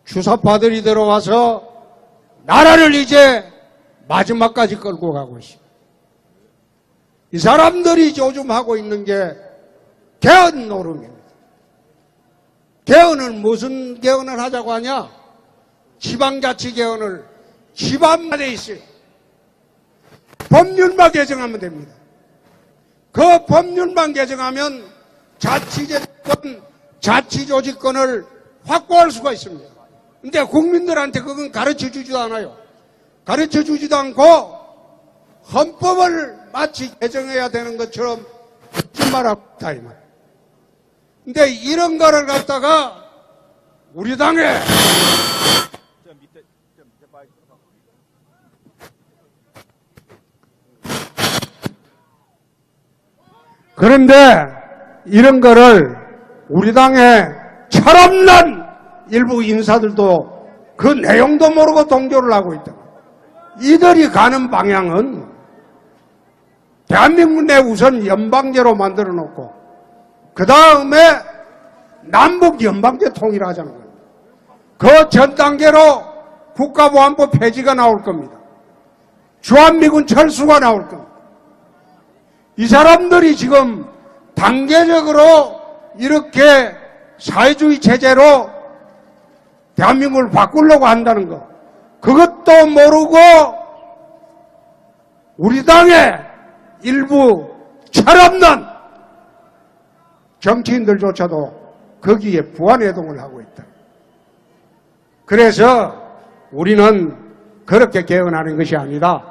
주사파들이 들어와서 나라를 이제 마지막까지 끌고 가고 있습니다. 이 사람들이 요즘 하고 있는 게 개헌 노름입니다. 개헌은 무슨 개헌을 하자고 하냐? 지방자치 개헌을 지방마다 있어요. 법률만 개정하면 됩니다. 그 법률만 개정하면 자치제권, 자치조직권을 확보할 수가 있습니다. 근데 국민들한테 그건 가르쳐 주지도 않아요. 가르쳐 주지도 않고 헌법을 마치 개정해야 되는 것처럼 듣지 말았다 이 말. 근데 이런 거를 갖다가 우리 당에 그런데 이런 거를 우리 당의 철없는 일부 인사들도 그 내용도 모르고 동조를 하고 있다. 이들이 가는 방향은 대한민국 내 우선 연방제로 만들어 놓고 그 다음에 남북 연방제 통일하자는 겁니다. 그 전 단계로 국가보안법 폐지가 나올 겁니다. 주한미군 철수가 나올 겁니다. 이 사람들이 지금 단계적으로 이렇게 사회주의 체제로 대한민국을 바꾸려고 한다는 거, 그것도 모르고 우리 당의 일부 철없는 정치인들조차도 거기에 부안해동을 하고 있다. 그래서 우리는 그렇게 개헌하는 것이 아니다.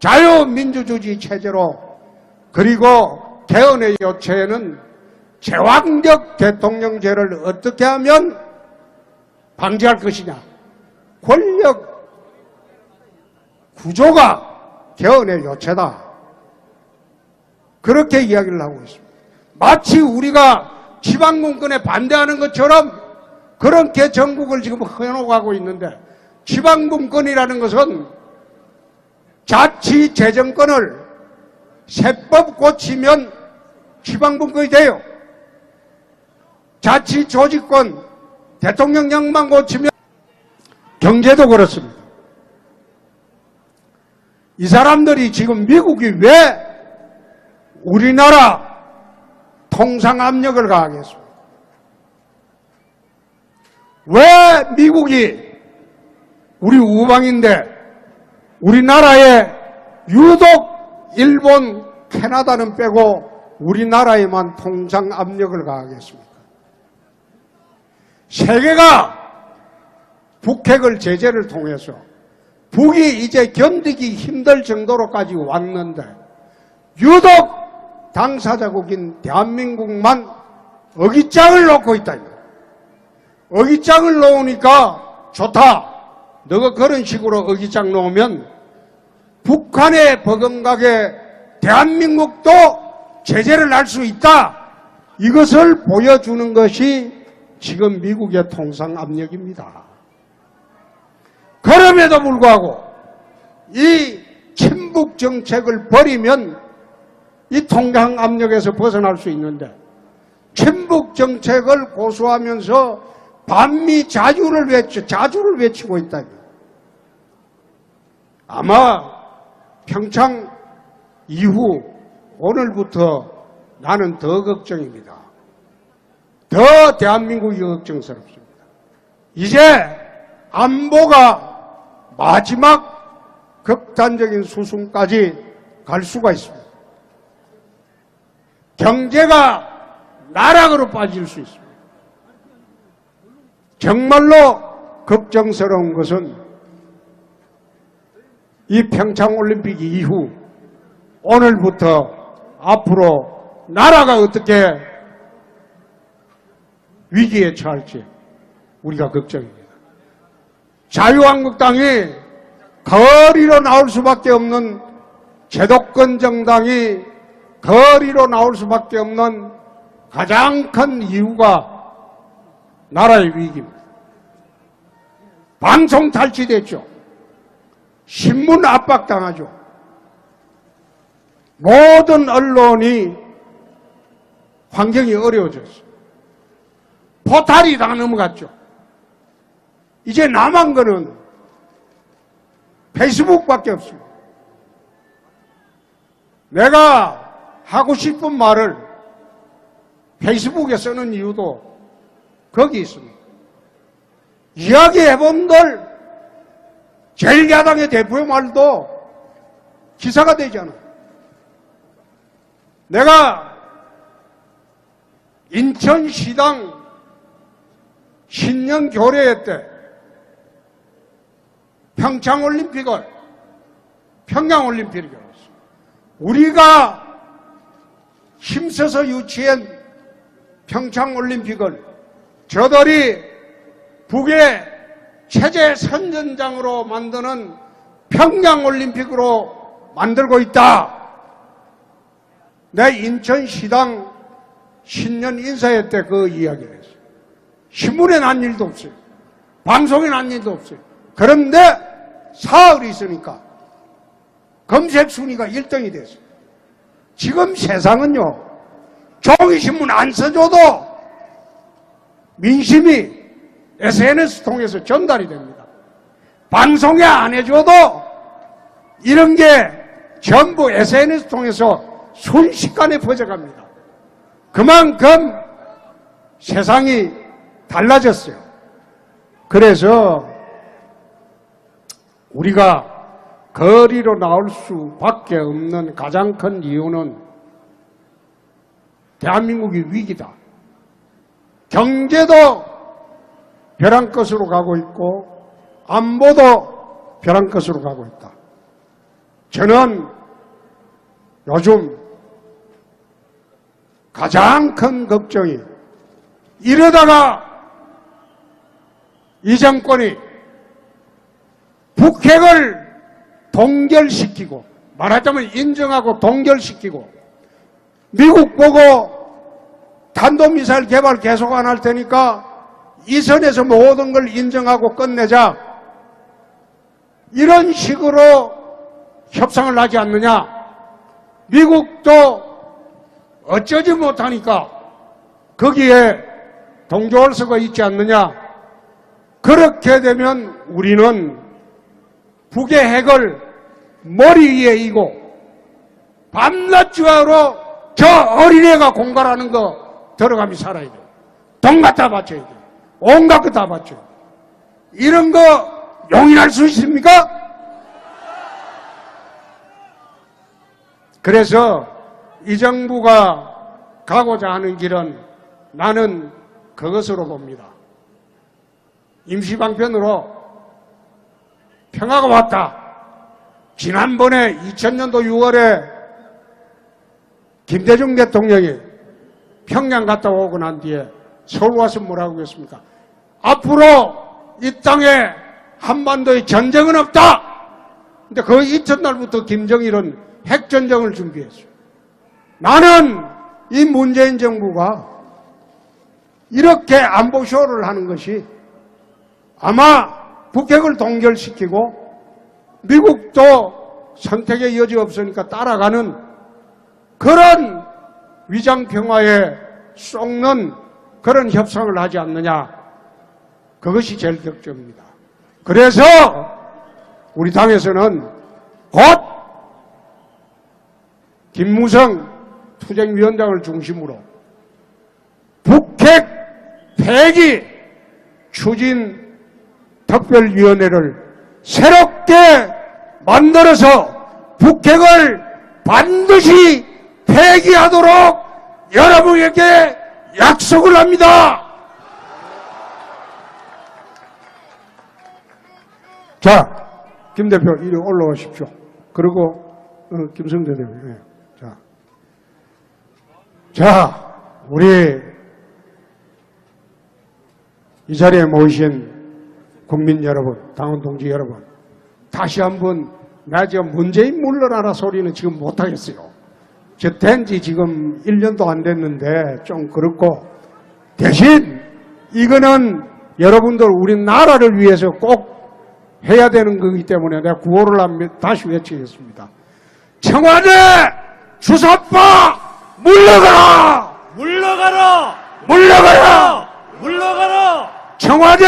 자유민주주의 체제로, 그리고 개헌의 요체에는 제왕적 대통령제를 어떻게 하면 방지할 것이냐. 권력 구조가 개헌의 요체다. 그렇게 이야기를 하고 있습니다. 마치 우리가 지방분권에 반대하는 것처럼 그렇게 전국을 지금 해놓고 있는데, 지방분권이라는 것은 자치재정권을 세법 고치면 지방분권이 돼요. 자치조직권, 대통령령만 고치면. 경제도 그렇습니다. 이 사람들이 지금 미국이 왜 우리나라 통상 압력을 가하겠습니까? 왜 미국이 우리 우방인데 우리나라에 유독 일본, 캐나다는 빼고 우리나라에만 통상 압력을 가하겠습니까? 세계가 북핵을 제재를 통해서 북이 이제 견디기 힘들 정도로까지 왔는데 유독 당사자국인 대한민국만 어깃장을 놓고 있다. 어깃장을 놓으니까 좋다. 너가 그런 식으로 어깃장 놓으면 북한에 버금가게 대한민국도 제재를 할 수 있다. 이것을 보여주는 것이 지금 미국의 통상 압력입니다. 그럼에도 불구하고 이 친북 정책을 버리면 이 통상 압력에서 벗어날 수 있는데, 친북 정책을 고수하면서 반미 자주를 외치고 있다. 아마 평창 이후 오늘부터 나는 더 걱정입니다. 더 대한민국이 걱정스럽습니다. 이제 안보가 마지막 극단적인 수순까지 갈 수가 있습니다. 경제가 나락으로 빠질 수 있습니다. 정말로 걱정스러운 것은 이 평창올림픽 이후 오늘부터 앞으로 나라가 어떻게 위기에 처할지 우리가 걱정입니다. 자유한국당이 거리로 나올 수밖에 없는, 제도권 정당이 거리로 나올 수밖에 없는 가장 큰 이유가 나라의 위기입니다. 방송 탈취됐죠. 신문 압박당하죠. 모든 언론이 환경이 어려워졌어요. 포탈이 다 넘어갔죠. 이제 남은 거는 페이스북밖에 없습니다. 내가 하고 싶은 말을 페이스북에 쓰는 이유도 거기 있습니다. 이야기해본들 제1야당의 대표의 말도 기사가 되잖아. 내가 인천시당 신년 교례회 때 평양올림픽을 우리가 힘써서 유치한 평창올림픽을 저들이 북의 체제 선전장으로 만드는 평양올림픽으로 만들고 있다. 내 인천시당 신년 인사회 때 그 이야기를 했어요. 신문에 난 일도 없어요. 방송에 난 일도 없어요. 그런데 사흘이 있으니까 검색 순위가 1등이 됐어요. 지금 세상은요, 종이신문 안 써줘도 민심이 SNS 통해서 전달이 됩니다. 방송에 안 해줘도 이런 게 전부 SNS 통해서 순식간에 퍼져갑니다. 그만큼 세상이 달라졌어요. 그래서 우리가 거리로 나올 수밖에 없는 가장 큰 이유는 대한민국이 위기다. 경제도 벼랑 끝으로 가고 있고 안보도 벼랑 끝으로 가고 있다. 저는 요즘 가장 큰 걱정이 이러다가 이 정권이 북핵을 동결시키고, 말하자면 인정하고 동결시키고, 미국 보고 탄도미사일 개발 계속 안 할 테니까 이 선에서 모든 걸 인정하고 끝내자, 이런 식으로 협상을 하지 않느냐. 미국도 어쩌지 못하니까 거기에 동조할 수가 있지 않느냐. 그렇게 되면 우리는 북의 핵을 머리 위에 이고 밤낮 주하로 저 어린애가 공갈하는 거 들어가며 살아야 돼요. 돈 갖다 바쳐야 돼요. 온갖 거 다 바쳐요. 이런 거 용인할 수 있습니까? 그래서 이 정부가 가고자 하는 길은 나는 그것으로 봅니다. 임시방편으로 평화가 왔다. 지난번에 2000년도 6월에 김대중 대통령이 평양 갔다 오고 난 뒤에 서울 와서 뭐라고 했습니까? 앞으로 이 땅에 한반도에 전쟁은 없다. 근데 그 이튿날부터 김정일은 핵전쟁을 준비했어요. 나는 이 문재인 정부가 이렇게 안보쇼를 하는 것이 아마 북핵을 동결시키고 미국도 선택의 여지 없으니까 따라가는 그런 위장평화에 쏙는 그런 협상을 하지 않느냐. 그것이 제일 걱정입니다. 그래서 우리 당에서는 곧 김무성 투쟁위원장을 중심으로 북핵 폐기 추진 특별위원회를 새롭게 만들어서 북핵을 반드시 폐기하도록 여러분에게 약속을 합니다. 자, 김 대표 이리 올라오십시오. 그리고 김성대 대표. 네. 자, 우리 이 자리에 모이신 국민 여러분, 당원 동지 여러분, 다시 한번 나 지금 문재인 물러나라 소리는 지금 못하겠어요. 저 된지 지금 1년도 안 됐는데 좀 그렇고, 대신 이거는 여러분들 우리나라를 위해서 꼭 해야 되는 거기 때문에 내가 구호를 다시 외치겠습니다. 청와대 주사파 물러가라! 물러가라! 물러가라! 물러가라! 청와대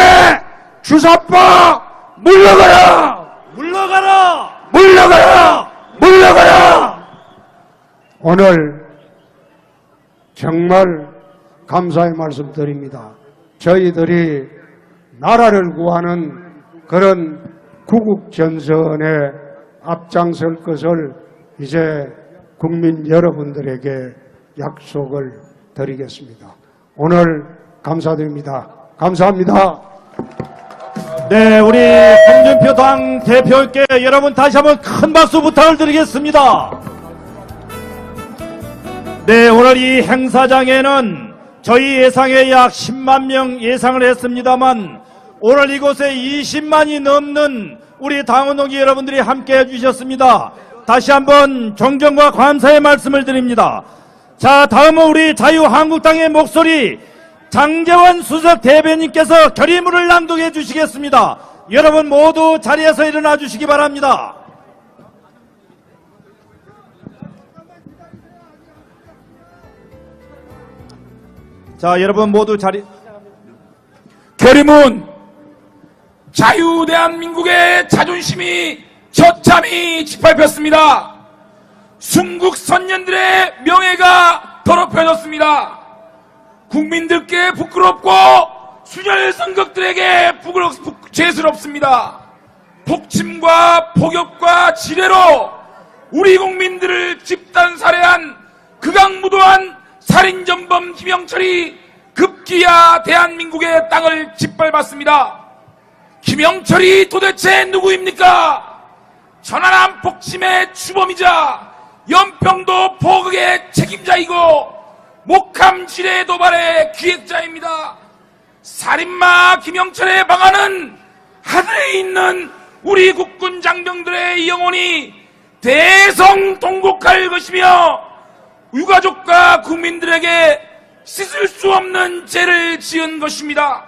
주사파 물러가라! 물러가라! 물러가라! 물러가라! 오늘 정말 감사의 말씀 드립니다. 저희들이 나라를 구하는 그런 구국전선에 앞장설 것을 이제 국민 여러분들에게 약속을 드리겠습니다. 오늘 감사드립니다. 감사합니다. 네, 우리 홍준표 당 대표께 여러분 다시 한번 큰 박수 부탁을 드리겠습니다. 네, 오늘 이 행사장에는 저희 예상에 약 10만 명 예상을 했습니다만 오늘 이곳에 20만이 넘는 우리 당원 동지 여러분들이 함께 해주셨습니다. 다시 한번 존경과 감사의 말씀을 드립니다. 자, 다음은 우리 자유한국당의 목소리 장제원 수석 대변인께서 결의문을 낭독해 주시겠습니다. 여러분 모두 자리에서 일어나 주시기 바랍니다. 자, 여러분 모두 결의문. 자유대한민국의 자존심이 처참히 짓밟혔습니다. 순국 선녀들의 명예가 더럽혀졌습니다. 국민들께 부끄럽고 수절 선객들에게 죄스럽습니다. 폭침과 폭력과 지뢰로 우리 국민들을 집단 살해한 극악무도한 살인전범 김영철이 급기야 대한민국의 땅을 짓밟았습니다. 김영철이 도대체 누구입니까? 천안함 폭침의 주범이자 연평도 포극의 책임자이고 목함 지뢰 도발의 기획자입니다. 살인마 김영철의 방안은 하늘에 있는 우리 국군 장병들의 영혼이 대성통곡할 것이며 유가족과 국민들에게 씻을 수 없는 죄를 지은 것입니다.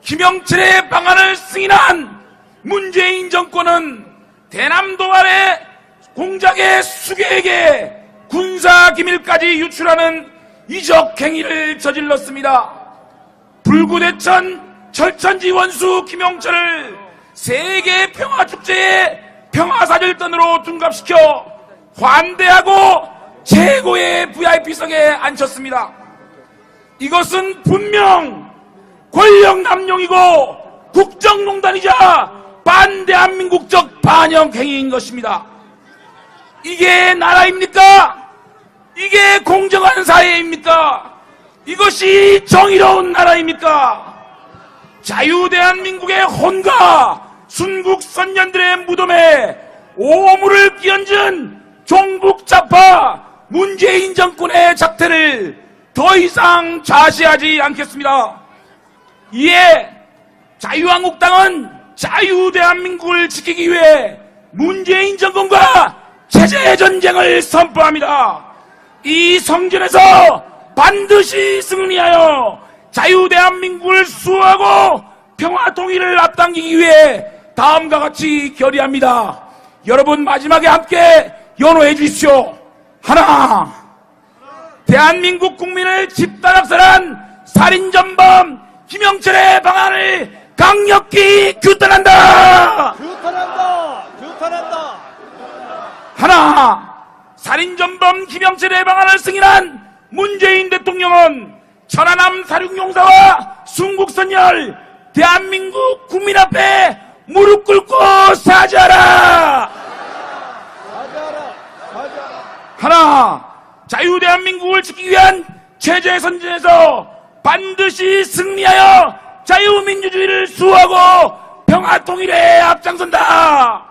김영철의 방안을 승인한 문재인 정권은 대남 도발의 공작의 수개에게 군사기밀까지 유출하는 이적 행위를 저질렀습니다. 불구대천 철천지 원수 김영철을 세계 평화축제의 평화사절단으로 둔갑시켜 환대하고 최고의 VIP석에 앉혔습니다. 이것은 분명 권력 남용이고 국정농단이자 반대한민국적 반역 행위인 것입니다. 이게 나라입니까? 이게 공정한 사회입니까? 이것이 정의로운 나라입니까? 자유대한민국의 혼과 순국 선녀들의 무덤에 오물을 끼얹은 종북좌파 문재인 정권의 작태를 더 이상 좌시하지 않겠습니다. 이에 자유한국당은 자유대한민국을 지키기 위해 문재인 정권과 체제전쟁을 선포합니다. 이 성전에서 반드시 승리하여 자유대한민국을 수호하고 평화통일을 앞당기기 위해 다음과 같이 결의합니다. 여러분 마지막에 함께 연호해 주십시오. 하나, 대한민국 국민을 집단 학살한 살인전범 김영철의 방안을 강력히 규탄한다. 하나, 살인전범 김영철의 방안을 승인한 문재인 대통령은 천안함 사륙용사와 순국선열 대한민국 국민 앞에 무릎 꿇고 사죄하라. 하나, 자유대한민국을 지키기 위한 체제선전에서 반드시 승리하여 자유민주주의를 수호하고 평화통일에 앞장선다.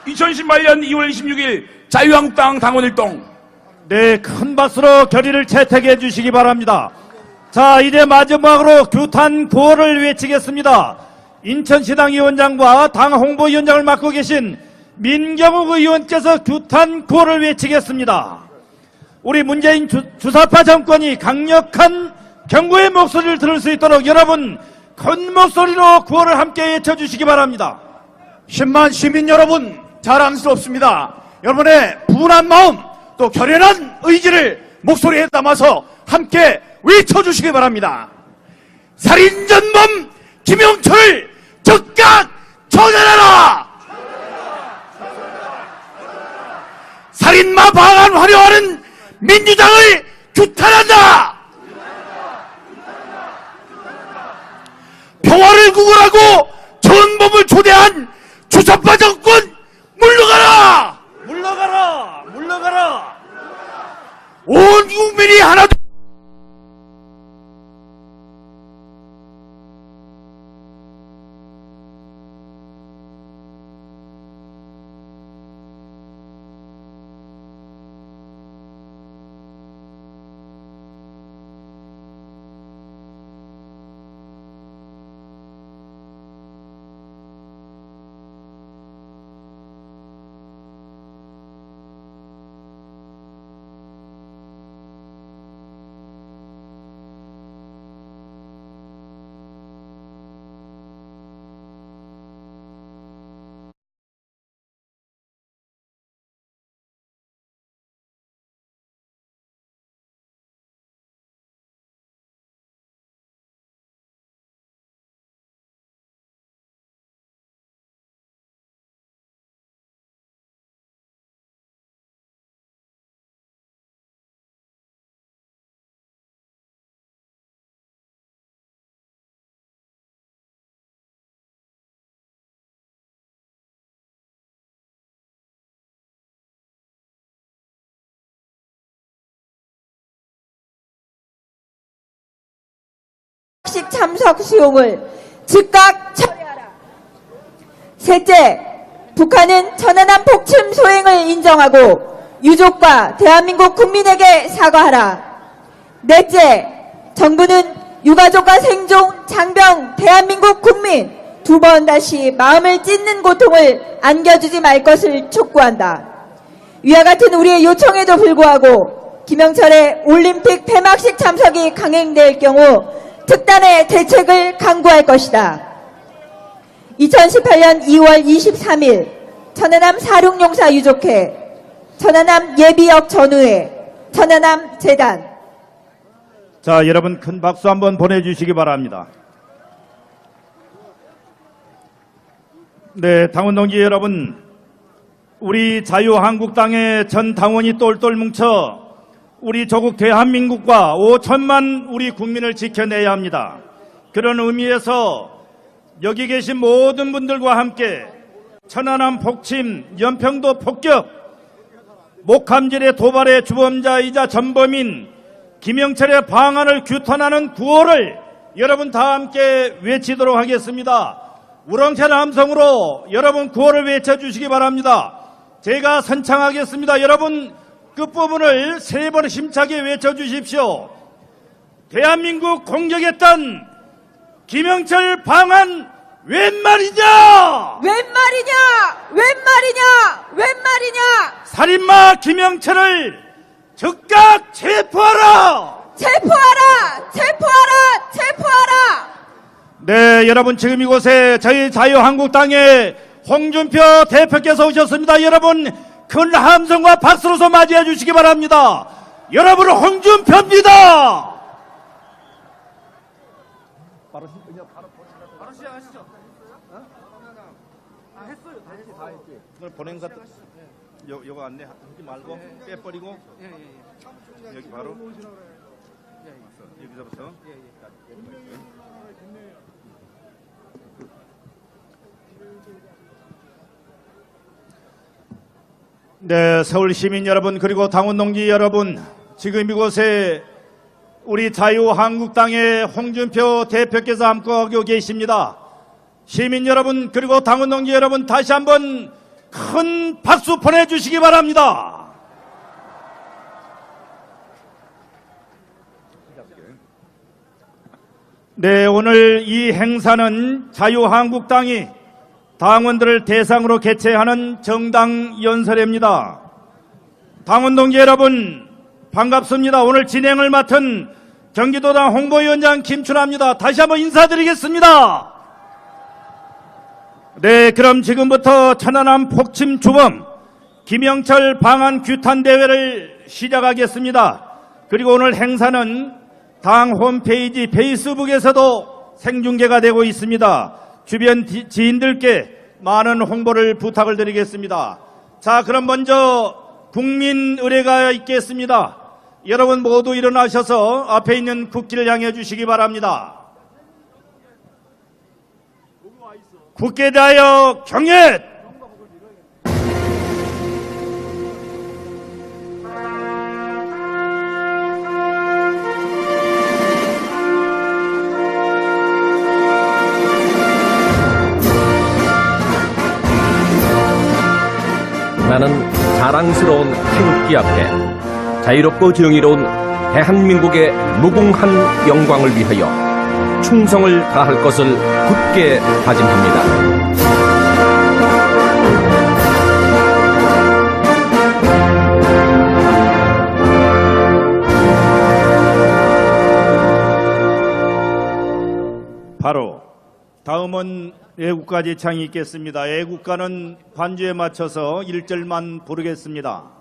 2018년 2월 26일 자유한국당 당원일동. 네, 큰 박수로 결의를 채택해 주시기 바랍니다. 자, 이제 마지막으로 규탄 구호를 외치겠습니다. 인천시당 위원장과 당 홍보위원장을 맡고 계신 민경욱 의원께서 규탄 구호를 외치겠습니다. 우리 문재인 주사파 정권이 강력한 경고의 목소리를 들을 수 있도록 여러분 큰 목소리로 구호를 함께 외쳐주시기 바랍니다. 10만 시민 여러분, 자랑스럽습니다. 여러분의 분한 마음 또 결연한 의지를 목소리에 담아서 함께 외쳐주시기 바랍니다. 살인전범 김영철을 즉각 처단하라! 살인마 방안 활용하는 민주당을 규탄한다! 평화를 구걸하고 전범을 초대한 주사파 정권 물러가라! 물러가라! 물러가라! 온 국민이 하나 식 참석 수용을 즉각 철회하라. 셋째, 북한은 천안함 폭침 소행을 인정하고 유족과 대한민국 국민에게 사과하라. 넷째, 정부는 유가족과 생존, 장병, 대한민국 국민 두 번 다시 마음을 찢는 고통을 안겨주지 말 것을 촉구한다. 위와 같은 우리의 요청에도 불구하고 김영철의 올림픽 폐막식 참석이 강행될 경우 특단의 대책을 강구할 것이다. 2018년 2월 23일 천안함 사륙용사 유족회, 천안함 예비역 전우회, 천안함 재단. 자, 여러분 큰 박수 한번 보내주시기 바랍니다. 네, 당원 동지 여러분, 우리 자유한국당의 전 당원이 똘똘 뭉쳐 우리 조국 대한민국과 5천만 우리 국민을 지켜내야 합니다. 그런 의미에서 여기 계신 모든 분들과 함께 천안함 폭침, 연평도 폭격, 목함질의 도발의 주범자이자 전범인 김영철의 방안을 규탄하는 구호를 여러분 다 함께 외치도록 하겠습니다. 우렁찬 함성으로 여러분 구호를 외쳐주시기 바랍니다. 제가 선창하겠습니다. 여러분 끝부분을 3번 힘차게 외쳐주십시오. 대한민국 공격했던 김영철 방안 웬 말이냐? 웬 말이냐? 웬 말이냐? 웬 말이냐? 살인마 김영철을 즉각 체포하라! 체포하라! 체포하라! 체포하라! 네, 여러분 지금 이곳에 저희 자유한국당의 홍준표 대표께서 오셨습니다. 여러분 큰 함성과 박수로서 맞이해 주시기 바랍니다. 여러분 홍준표입니다. 바로 시작하시죠. 했어요. 다 했지. 오늘 보낸 것 요거 안내하지 말고 빼버리고 여기 바로 여기서부터. 네, 서울 시민 여러분 그리고 당원 동지 여러분, 지금 이곳에 우리 자유한국당의 홍준표 대표께서 함께하고 계십니다. 시민 여러분 그리고 당원 동지 여러분, 다시 한번 큰 박수 보내주시기 바랍니다. 네, 오늘 이 행사는 자유한국당이 당원들을 대상으로 개최하는 정당 연설회입니다. 당원 동지 여러분 반갑습니다. 오늘 진행을 맡은 경기도당 홍보위원장 김춘하입니다. 다시 한번 인사드리겠습니다. 네, 그럼 지금부터 천안함 폭침 주범 김영철 방안 규탄 대회를 시작하겠습니다. 그리고 오늘 행사는 당 홈페이지 페이스북에서도 생중계가 되고 있습니다. 주변 지인들께 많은 홍보를 부탁을 드리겠습니다. 자, 그럼 먼저 국민 의례가 있겠습니다. 여러분 모두 일어나셔서 앞에 있는 국기를 향해 주시기 바랍니다. 국기에 대하여 경례! 나는 자랑스러운 태극기 앞에 자유롭고 정의로운 대한민국의 무궁한 영광을 위하여 충성을 다할 것을 굳게 다짐합니다. 바로 다음은 애국가 제창이 있겠습니다. 애국가는 반주에 맞춰서 1절만 부르겠습니다.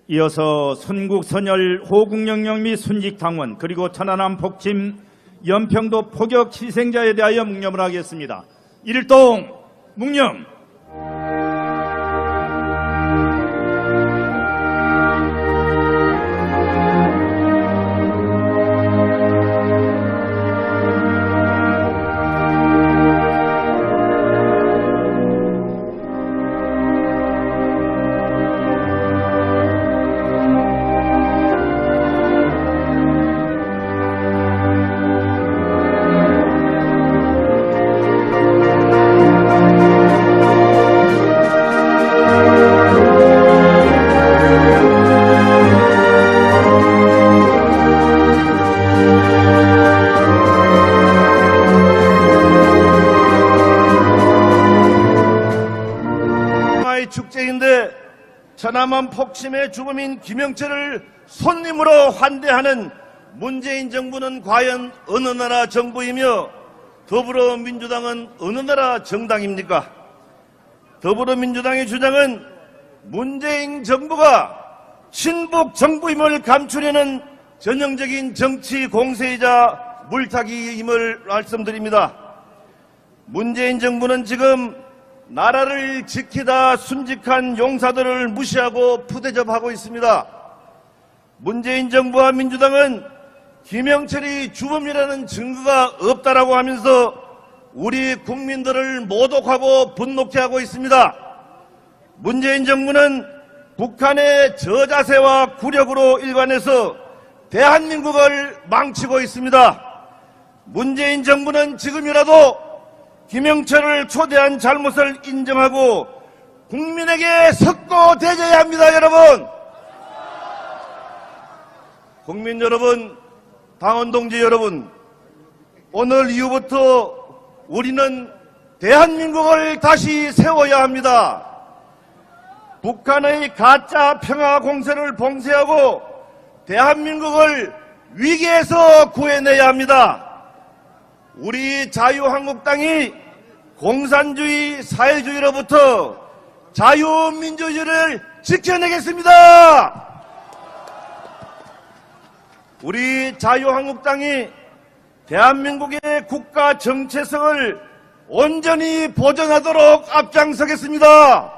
이어서 순국선열 호국영령 및 순직당원 그리고 천안함 폭침 연평도 포격 희생자에 대하여 묵념을 하겠습니다. 일동 묵념. 축제인데 천안함 폭침의 주범인 김영철을 손님으로 환대하는 문재인 정부는 과연 어느 나라 정부이며 더불어민주당은 어느 나라 정당입니까? 더불어민주당의 주장은 문재인 정부가 친북 정부임을 감추려는 전형적인 정치 공세이자 물타기임을 말씀드립니다. 문재인 정부는 지금 나라를 지키다 순직한 용사들을 무시하고 푸대접하고 있습니다. 문재인 정부와 민주당은 김영철이 주범이라는 증거가 없다라고 하면서 우리 국민들을 모독하고 분노케 하고 있습니다. 문재인 정부는 북한의 저자세와 굴욕으로 일관해서 대한민국을 망치고 있습니다. 문재인 정부는 지금이라도 김영철을 초대한 잘못을 인정하고 국민에게 석고대죄해야 합니다. 여러분, 국민 여러분, 당원 동지 여러분, 오늘 이후부터 우리는 대한민국을 다시 세워야 합니다. 북한의 가짜 평화 공세를 봉쇄하고 대한민국을 위기에서 구해내야 합니다. 우리 자유한국당이 공산주의, 사회주의로부터 자유민주주의를 지켜내겠습니다. 우리 자유한국당이 대한민국의 국가 정체성을 온전히 보존하도록 앞장서겠습니다.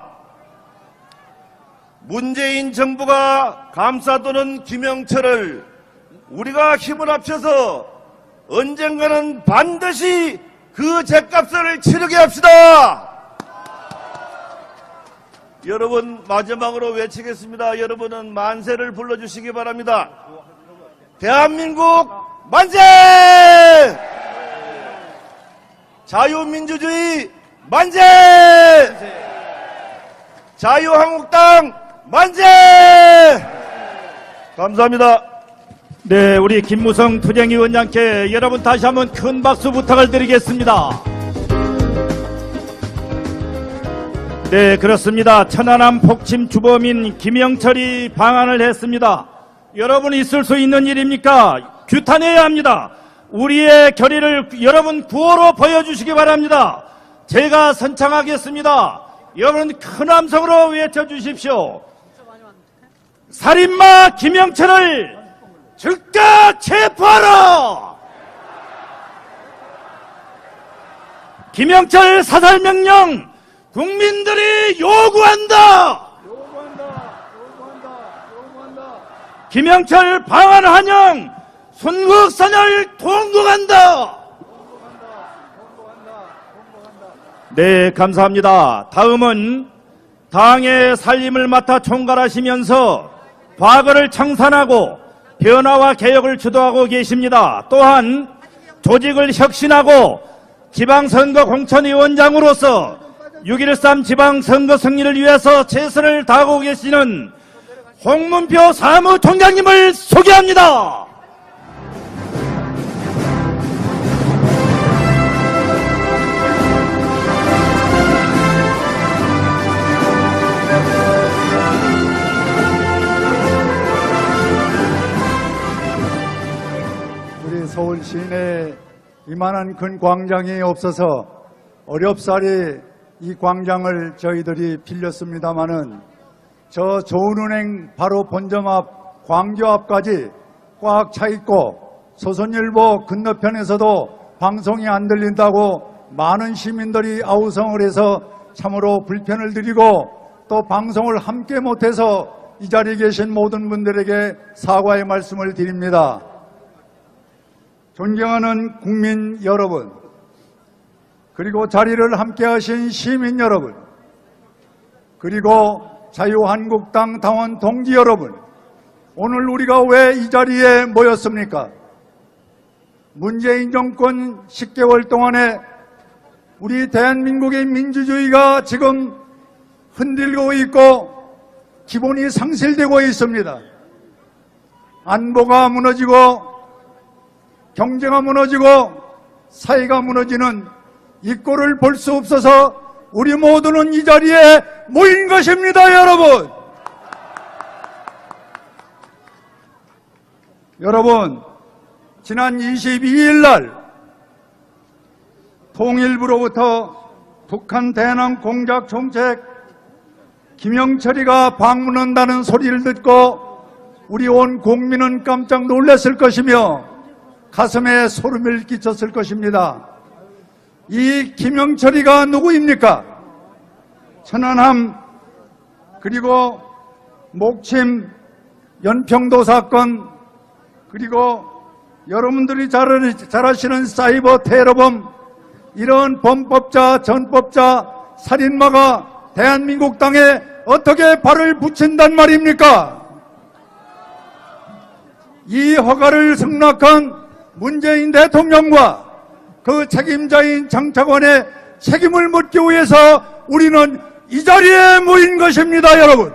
문재인 정부가 감싸두는 김영철을 우리가 힘을 합쳐서 언젠가는 반드시 그 죗값을 치르게 합시다. 여러분, 마지막으로 외치겠습니다. 여러분은 만세를 불러주시기 바랍니다. 대한민국 만세! 자유민주주의 만세! 자유한국당 만세! 감사합니다. 네, 우리 김무성 투쟁위원장께 여러분 다시 한번 큰 박수 부탁을 드리겠습니다. 네, 그렇습니다. 천안함 폭침 주범인 김영철이 방한을 했습니다. 여러분 있을 수 있는 일입니까? 규탄해야 합니다. 우리의 결의를 여러분 구호로 보여주시기 바랍니다. 제가 선창하겠습니다. 여러분 큰 함성으로 외쳐주십시오. 살인마 김영철을 즉각 체포하라! 김영철 사살명령 국민들이 요구한다! 김영철 방한 환영 순국선열 통곡한다! 네, 감사합니다. 다음은 당의 살림을 맡아 총괄하시면서 과거를 청산하고 변화와 개혁을 주도하고 계십니다. 또한 조직을 혁신하고 지방선거 공천위원장으로서 6.13 지방선거 승리를 위해서 최선을 다하고 계시는 홍문표 사무총장님을 소개합니다. 서울 시내에 이만한 큰 광장이 없어서 어렵사리 이 광장을 저희들이 빌렸습니다마는 저 좋은은행 바로 본점 앞 광교 앞까지 꽉 차 있고 조선일보 건너편에서도 방송이 안 들린다고 많은 시민들이 아우성을 해서 참으로 불편을 드리고 또 방송을 함께 못해서 이 자리에 계신 모든 분들에게 사과의 말씀을 드립니다. 존경하는 국민 여러분, 그리고 자리를 함께 하신 시민 여러분, 그리고 자유한국당 당원 동지 여러분, 오늘 우리가 왜 이 자리에 모였습니까? 문재인 정권 10개월 동안에 우리 대한민국의 민주주의가 지금 흔들리고 있고 기본이 상실되고 있습니다. 안보가 무너지고 경제가 무너지고 사회가 무너지는 이 꼴을 볼 수 없어서 우리 모두는 이 자리에 모인 것입니다, 여러분. 여러분, 지난 22일 날 통일부로부터 북한 대남 공작 정책 김영철이가 방문한다는 소리를 듣고 우리 온 국민은 깜짝 놀랐을 것이며 가슴에 소름을 끼쳤을 것입니다. 이 김영철이가 누구입니까? 천안함 그리고 목침 연평도 사건 그리고 여러분들이 잘 아시는 사이버 테러범, 이런 범법자, 전법자, 살인마가 대한민국 땅에 어떻게 발을 붙인단 말입니까? 이 허가를 승낙한 문재인 대통령과 그 책임자인 장차관의 책임을 묻기 위해서 우리는 이 자리에 모인 것입니다, 여러분.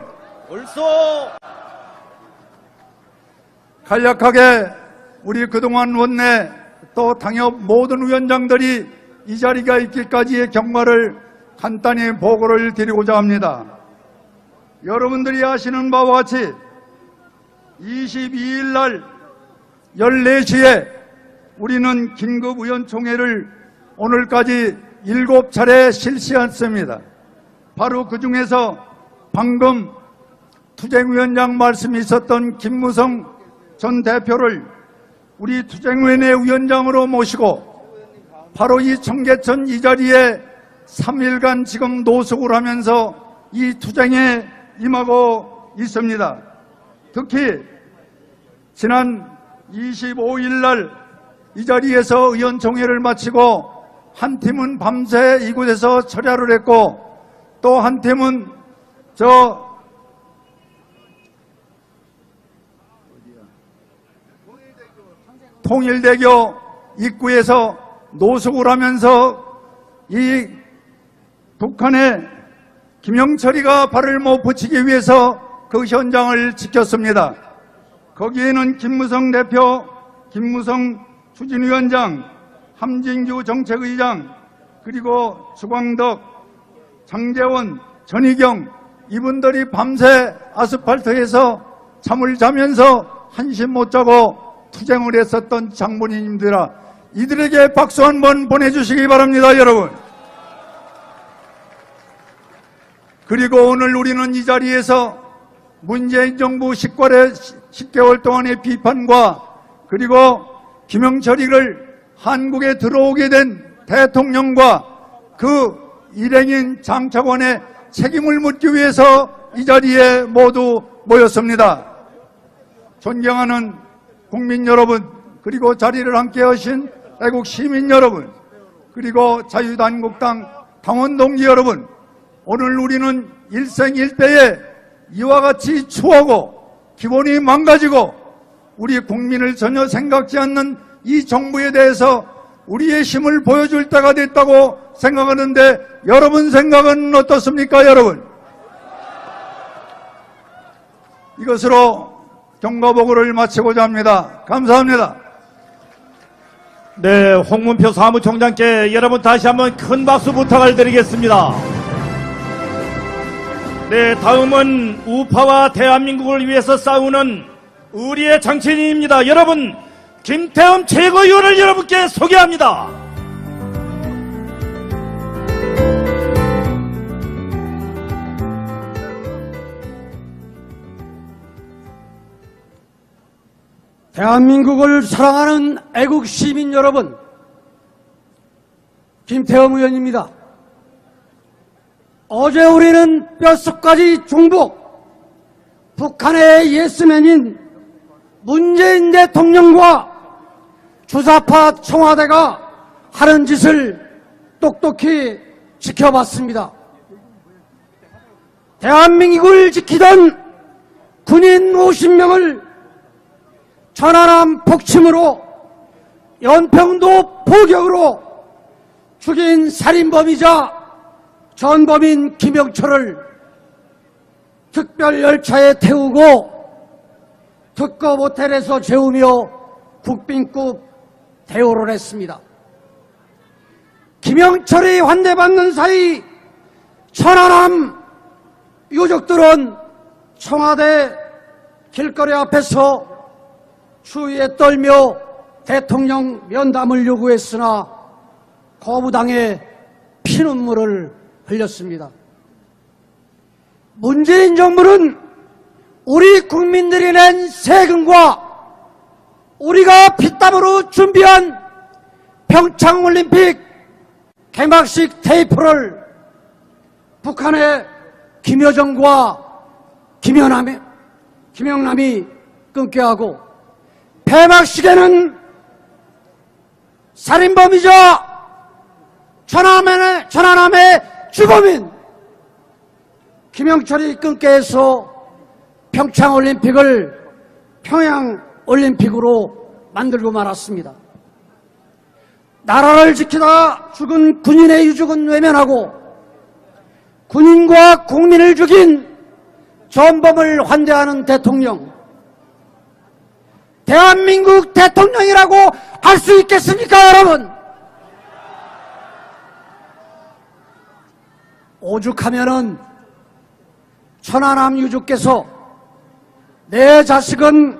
간략하게 우리 그동안 원내 또 당협 모든 위원장들이 이 자리가 있기까지의 경과를 간단히 보고를 드리고자 합니다. 여러분들이 아시는 바와 같이 22일 날 14시에 우리는 긴급의원총회를 오늘까지 7차례 실시했습니다. 바로 그 중에서 방금 투쟁위원장 말씀이 있었던 김무성 전 대표를 우리 투쟁위원회 위원장으로 모시고 바로 이 청계천 이 자리에 3일간 지금 노숙을 하면서 이 투쟁에 임하고 있습니다. 특히 지난 25일 날 이 자리에서 의원총회를 마치고 한 팀은 밤새 이곳에서 철야를 했고 또 한 팀은 통일대교 입구에서 노숙을 하면서 이 북한의 김영철이가 발을 못 붙이기 위해서 그 현장을 지켰습니다. 거기에는 김무성 대표, 김무성 추진위원장, 함진규 정책의장, 그리고 주광덕, 장재원, 전희경 이분들이 밤새 아스팔트에서 잠을 자면서 한숨 못 자고 투쟁을 했었던 장본인님들아, 이들에게 박수 한번 보내주시기 바랍니다, 여러분. 그리고 오늘 우리는 이 자리에서 문재인 정부 10개월 동안의 비판과 그리고 김영철이를 한국에 들어오게 된 대통령과 그 일행인 장차관의 책임을 묻기 위해서 이 자리에 모두 모였습니다. 존경하는 국민 여러분, 그리고 자리를 함께 하신 애국 시민 여러분, 그리고 자유한국당 당원 동지 여러분, 오늘 우리는 일생일대에 이와 같이 추하고 기본이 망가지고 우리 국민을 전혀 생각지 않는 이 정부에 대해서 우리의 힘을 보여줄 때가 됐다고 생각하는데 여러분 생각은 어떻습니까, 여러분? 이것으로 경과보고를 마치고자 합니다. 감사합니다. 네, 홍문표 사무총장께 여러분 다시 한번 큰 박수 부탁을 드리겠습니다. 네, 다음은 우파와 대한민국을 위해서 싸우는 우리의 정치인입니다. 여러분, 김태흠 최고위원을 여러분께 소개합니다. 대한민국을 사랑하는 애국 시민 여러분, 김태흠 의원입니다. 어제 우리는 뼛속까지 중복, 북한의 예스맨인 문재인 대통령과 주사파 청와대가 하는 짓을 똑똑히 지켜봤습니다. 대한민국을 지키던 군인 50명을 천안함 폭침으로 연평도 포격으로 죽인 살인범이자 전범인 김영철을 특별열차에 태우고 특급 호텔에서 재우며 국빈급 대우를 했습니다. 김영철이 환대받는 사이 천안함 유족들은 청와대 길거리 앞에서 추위에 떨며 대통령 면담을 요구했으나 거부당해 피눈물을 흘렸습니다. 문재인 정부는 우리 국민들이 낸 세금과 우리가 피땀으로 준비한 평창올림픽 개막식 테이프를 북한의 김여정과 김영남이 끊게 하고 폐막식에는 살인범이자 천안함의 주범인 김영철이 끊게 해서 평창올림픽을 평양올림픽으로 만들고 말았습니다. 나라를 지키다 죽은 군인의 유족은 외면하고 군인과 국민을 죽인 전범을 환대하는 대통령, 대한민국 대통령이라고 할 수 있겠습니까, 여러분? 오죽하면은 천안함 유족께서 내 자식은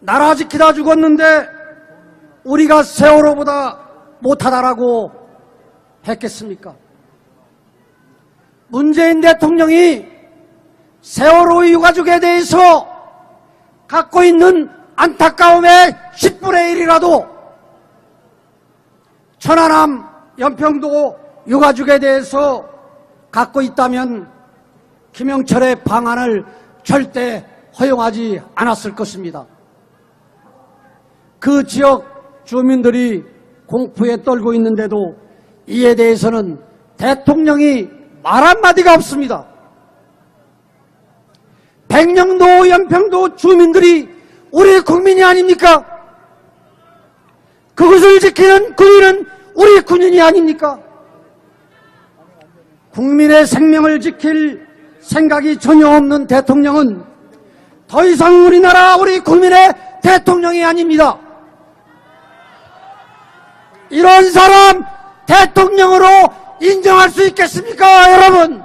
나라 지키다 죽었는데 우리가 세월호보다 못하다라고 했겠습니까? 문재인 대통령이 세월호 유가족에 대해서 갖고 있는 안타까움의 10분의 1이라도 천안함 연평도 유가족에 대해서 갖고 있다면 김영철의 방안을 절대 허용하지 않았을 것입니다. 그 지역 주민들이 공포에 떨고 있는데도 이에 대해서는 대통령이 말 한마디가 없습니다. 백령도 연평도 주민들이 우리 국민이 아닙니까? 그것을 지키는 군인은 우리 군인이 아닙니까? 국민의 생명을 지킬 생각이 전혀 없는 대통령은 더 이상 우리나라 우리 국민의 대통령이 아닙니다. 이런 사람 대통령으로 인정할 수 있겠습니까, 여러분?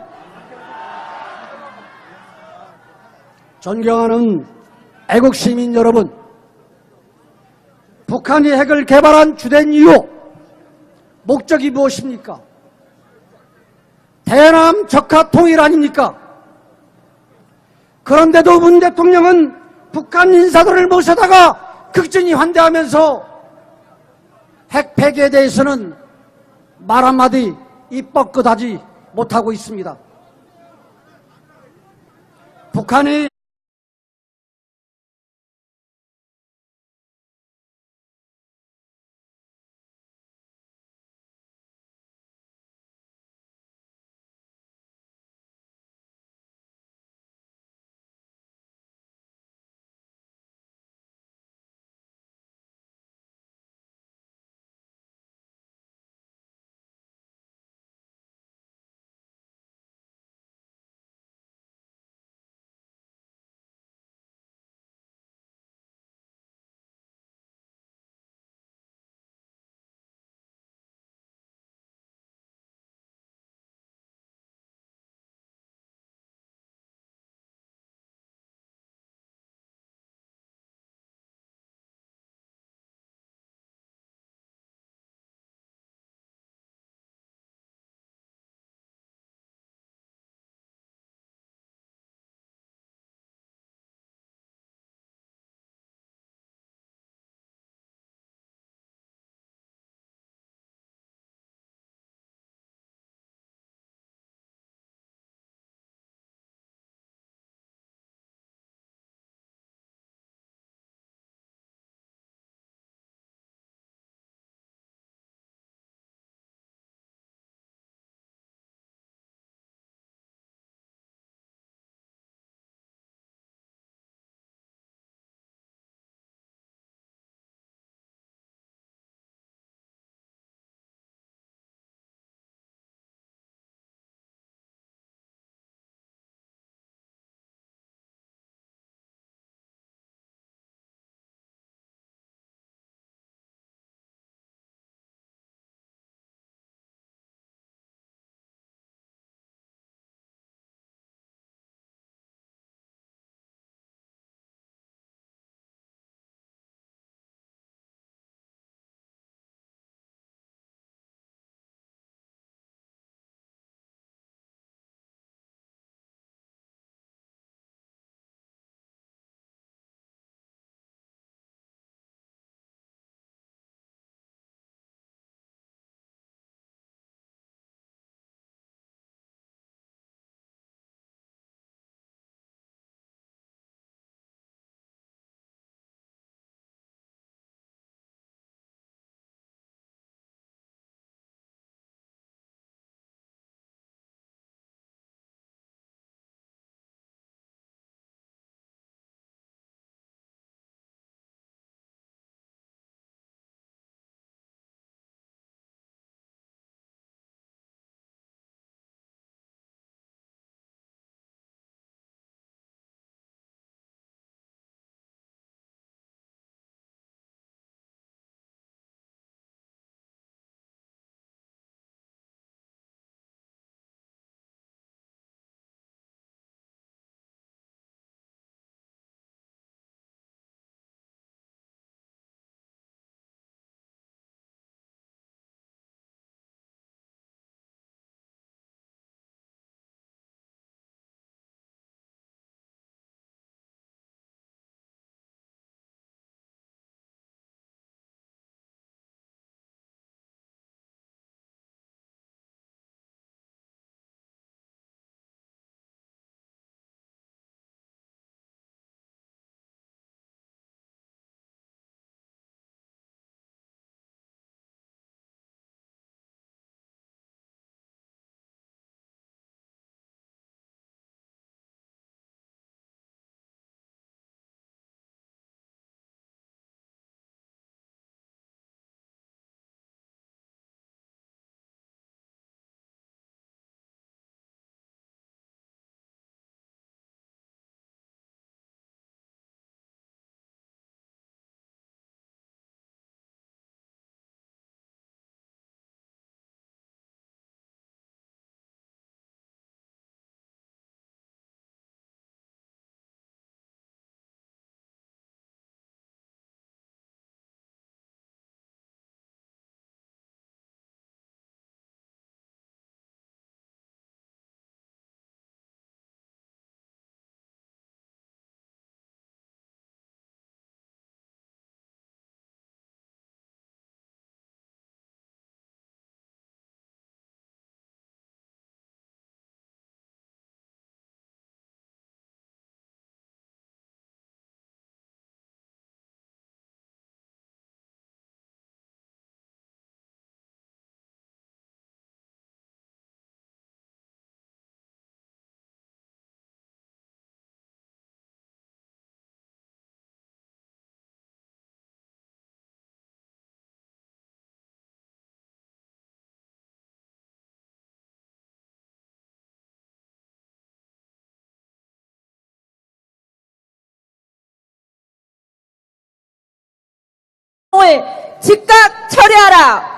존경하는 애국시민 여러분, 북한이 핵을 개발한 주된 이유, 목적이 무엇입니까? 대남 적화 통일 아닙니까? 그런데도 문 대통령은 북한 인사들을 모셔다가 극진히 환대하면서 핵 폐기에 대해서는 말 한마디 입 뻗긋하지 못하고 있습니다. 북한이 김무성을 즉각 철회하라.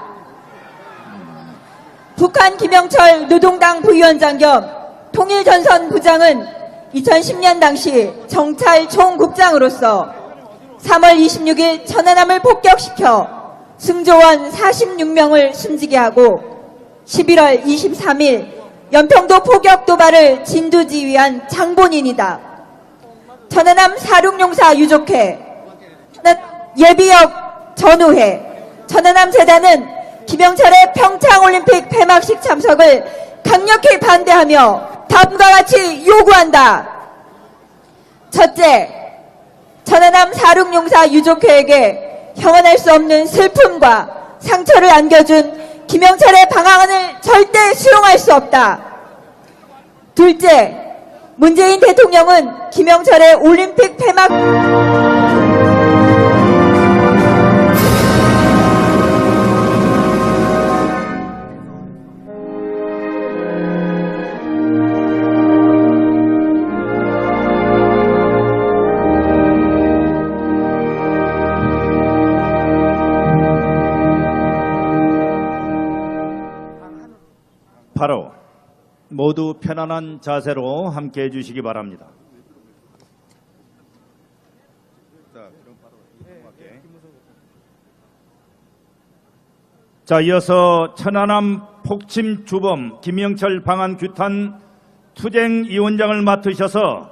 북한 김영철 노동당 부위원장 겸 통일전선 부장은 2010년 당시 정찰 총국장으로서 3월 26일 천안함을 폭격시켜 승조원 46명을 숨지게 하고 11월 23일 연평도 포격 도발을 진두지휘한 장본인이다. 천안함 사륙용사 유족회, 예비역 전우회, 천안함 재단은 김영철의 평창올림픽 폐막식 참석을 강력히 반대하며 다음과 같이 요구한다. 첫째, 천안함 사륙용사 유족회에게 형언할 수 없는 슬픔과 상처를 안겨준 김영철의 방황을 절대 수용할 수 없다. 둘째, 문재인 대통령은 김영철의 올림픽 폐막 바로 모두 편안한 자세로 함께해 주시기 바랍니다. 자, 이어서 천안함 폭침 주범 김영철 방한 규탄 투쟁위원장을 맡으셔서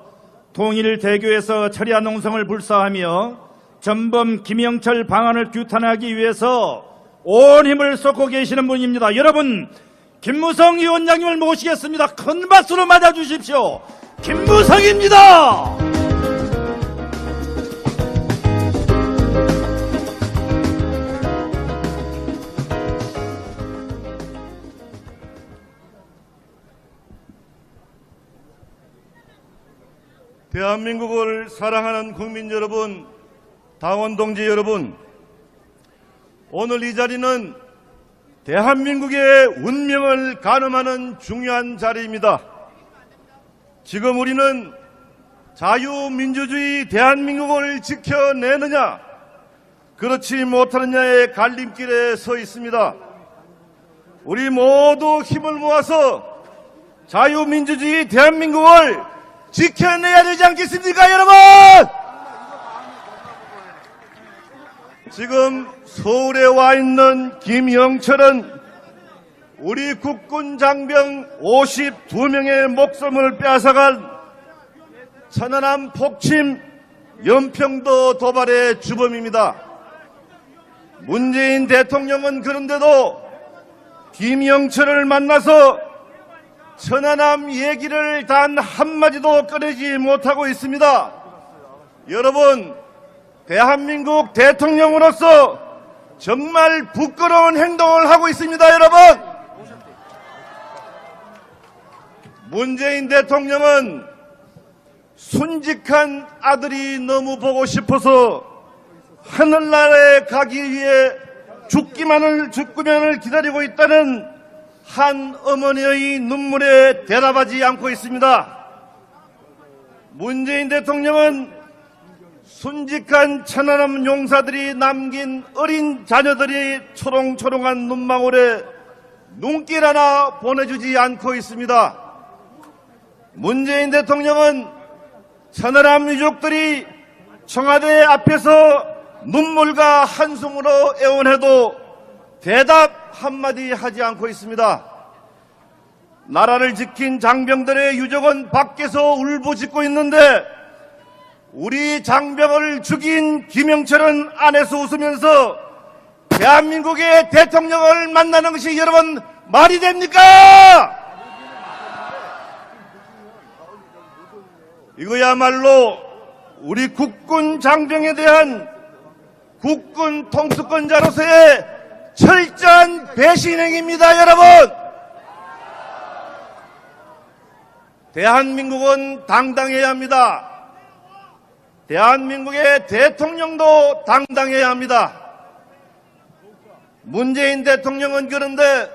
통일대교에서 철야 농성을 불사하며 전범 김영철 방한을 규탄하기 위해서 온 힘을 쏟고 계시는 분입니다. 여러분, 김무성 위원장님을 모시겠습니다. 큰 박수로 맞아주십시오. 김무성입니다. 대한민국을 사랑하는 국민 여러분, 당원 동지 여러분, 오늘 이 자리는 대한민국의 운명을 가늠하는 중요한 자리입니다. 지금 우리는 자유민주주의 대한민국을 지켜내느냐, 그렇지 못하느냐의 갈림길에 서 있습니다. 우리 모두 힘을 모아서 자유민주주의 대한민국을 지켜내야 되지 않겠습니까, 여러분? 지금 서울에 와 있는 김영철은 우리 국군 장병 52명의 목숨을 빼앗아간 천안함 폭침 연평도 도발의 주범입니다. 문재인 대통령은 그런데도 김영철을 만나서 천안함 얘기를 단 한마디도 꺼내지 못하고 있습니다. 여러분, 대한민국 대통령으로서 정말 부끄러운 행동을 하고 있습니다. 여러분, 문재인 대통령은 순직한 아들이 너무 보고 싶어서 하늘나라에 가기 위해 죽기만을 기다리고 있다는 한 어머니의 눈물에 대답하지 않고 있습니다. 문재인 대통령은 순직한 천안함 용사들이 남긴 어린 자녀들이 초롱초롱한 눈망울에 눈길 하나 보내주지 않고 있습니다. 문재인 대통령은 천안함 유족들이 청와대 앞에서 눈물과 한숨으로 애원해도 대답 한마디 하지 않고 있습니다. 나라를 지킨 장병들의 유족은 밖에서 울부짖고 있는데 우리 장병을 죽인 김영철은 안에서 웃으면서 대한민국의 대통령을 만나는 것이 여러분 말이 됩니까? 이거야말로 우리 국군 장병에 대한 국군 통수권자로서의 철저한 배신행위입니다. 여러분, 대한민국은 당당해야 합니다. 대한민국의 대통령도 당당해야 합니다. 문재인 대통령은 그런데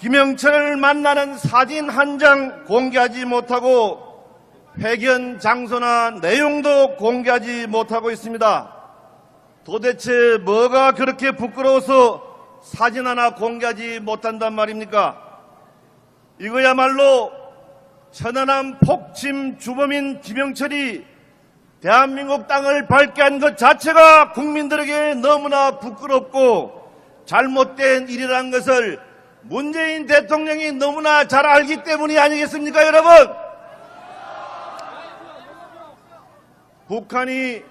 김영철을 만나는 사진 한 장 공개하지 못하고 회견 장소나 내용도 공개하지 못하고 있습니다. 도대체 뭐가 그렇게 부끄러워서 사진 하나 공개하지 못한단 말입니까? 이거야말로 천안함 폭침 주범인 김영철이 대한민국 땅을 밟게 한 것 자체가 국민들에게 너무나 부끄럽고 잘못된 일이라는 것을 문재인 대통령이 너무나 잘 알기 때문이 아니겠습니까, 여러분? 북한이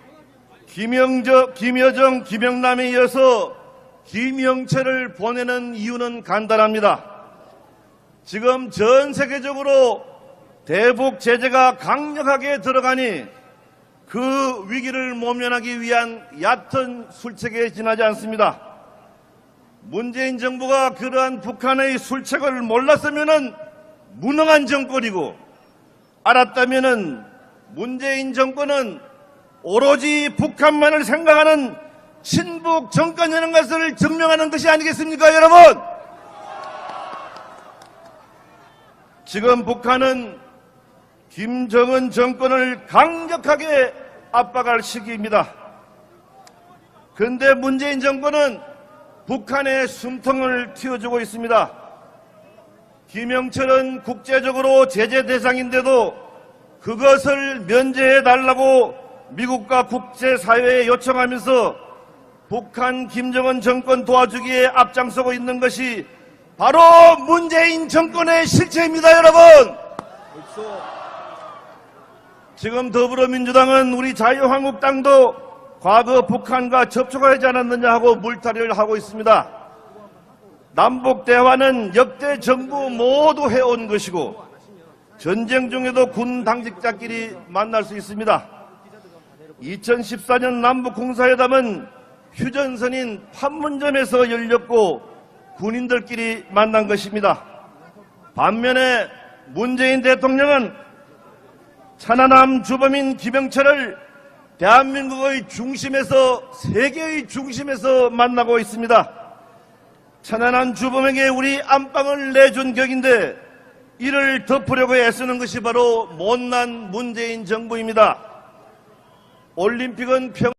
김여정, 김영남에 이어서 김영철을 보내는 이유는 간단합니다. 지금 전 세계적으로 대북 제재가 강력하게 들어가니 그 위기를 모면하기 위한 얕은 술책에 지나지 않습니다. 문재인 정부가 그러한 북한의 술책을 몰랐으면은 무능한 정권이고, 알았다면은 문재인 정권은 오로지 북한만을 생각하는 친북 정권이라는 것을 증명하는 것이 아니겠습니까, 여러분? 지금 북한은 김정은 정권을 강력하게 압박할 시기입니다. 그런데 문재인 정권은 북한의 숨통을 틔워주고 있습니다. 김영철은 국제적으로 제재 대상인데도 그것을 면제해달라고 미국과 국제사회에 요청하면서 북한 김정은 정권 도와주기에 앞장서고 있는 것이 바로 문재인 정권의 실체입니다, 여러분! 지금 더불어민주당은 우리 자유한국당도 과거 북한과 접촉하지 않았느냐 하고 물타리를 하고 있습니다. 남북대화는 역대 정부 모두 해온 것이고 전쟁 중에도 군 당직자끼리 만날 수 있습니다. 2014년 남북공사회담은 휴전선인 판문점에서 열렸고 군인들끼리 만난 것입니다. 반면에 문재인 대통령은 천안함 주범인 김영철을 대한민국의 중심에서, 세계의 중심에서 만나고 있습니다. 천안함 주범에게 우리 안방을 내준 격인데 이를 덮으려고 애쓰는 것이 바로 못난 문재인 정부입니다. 올림픽은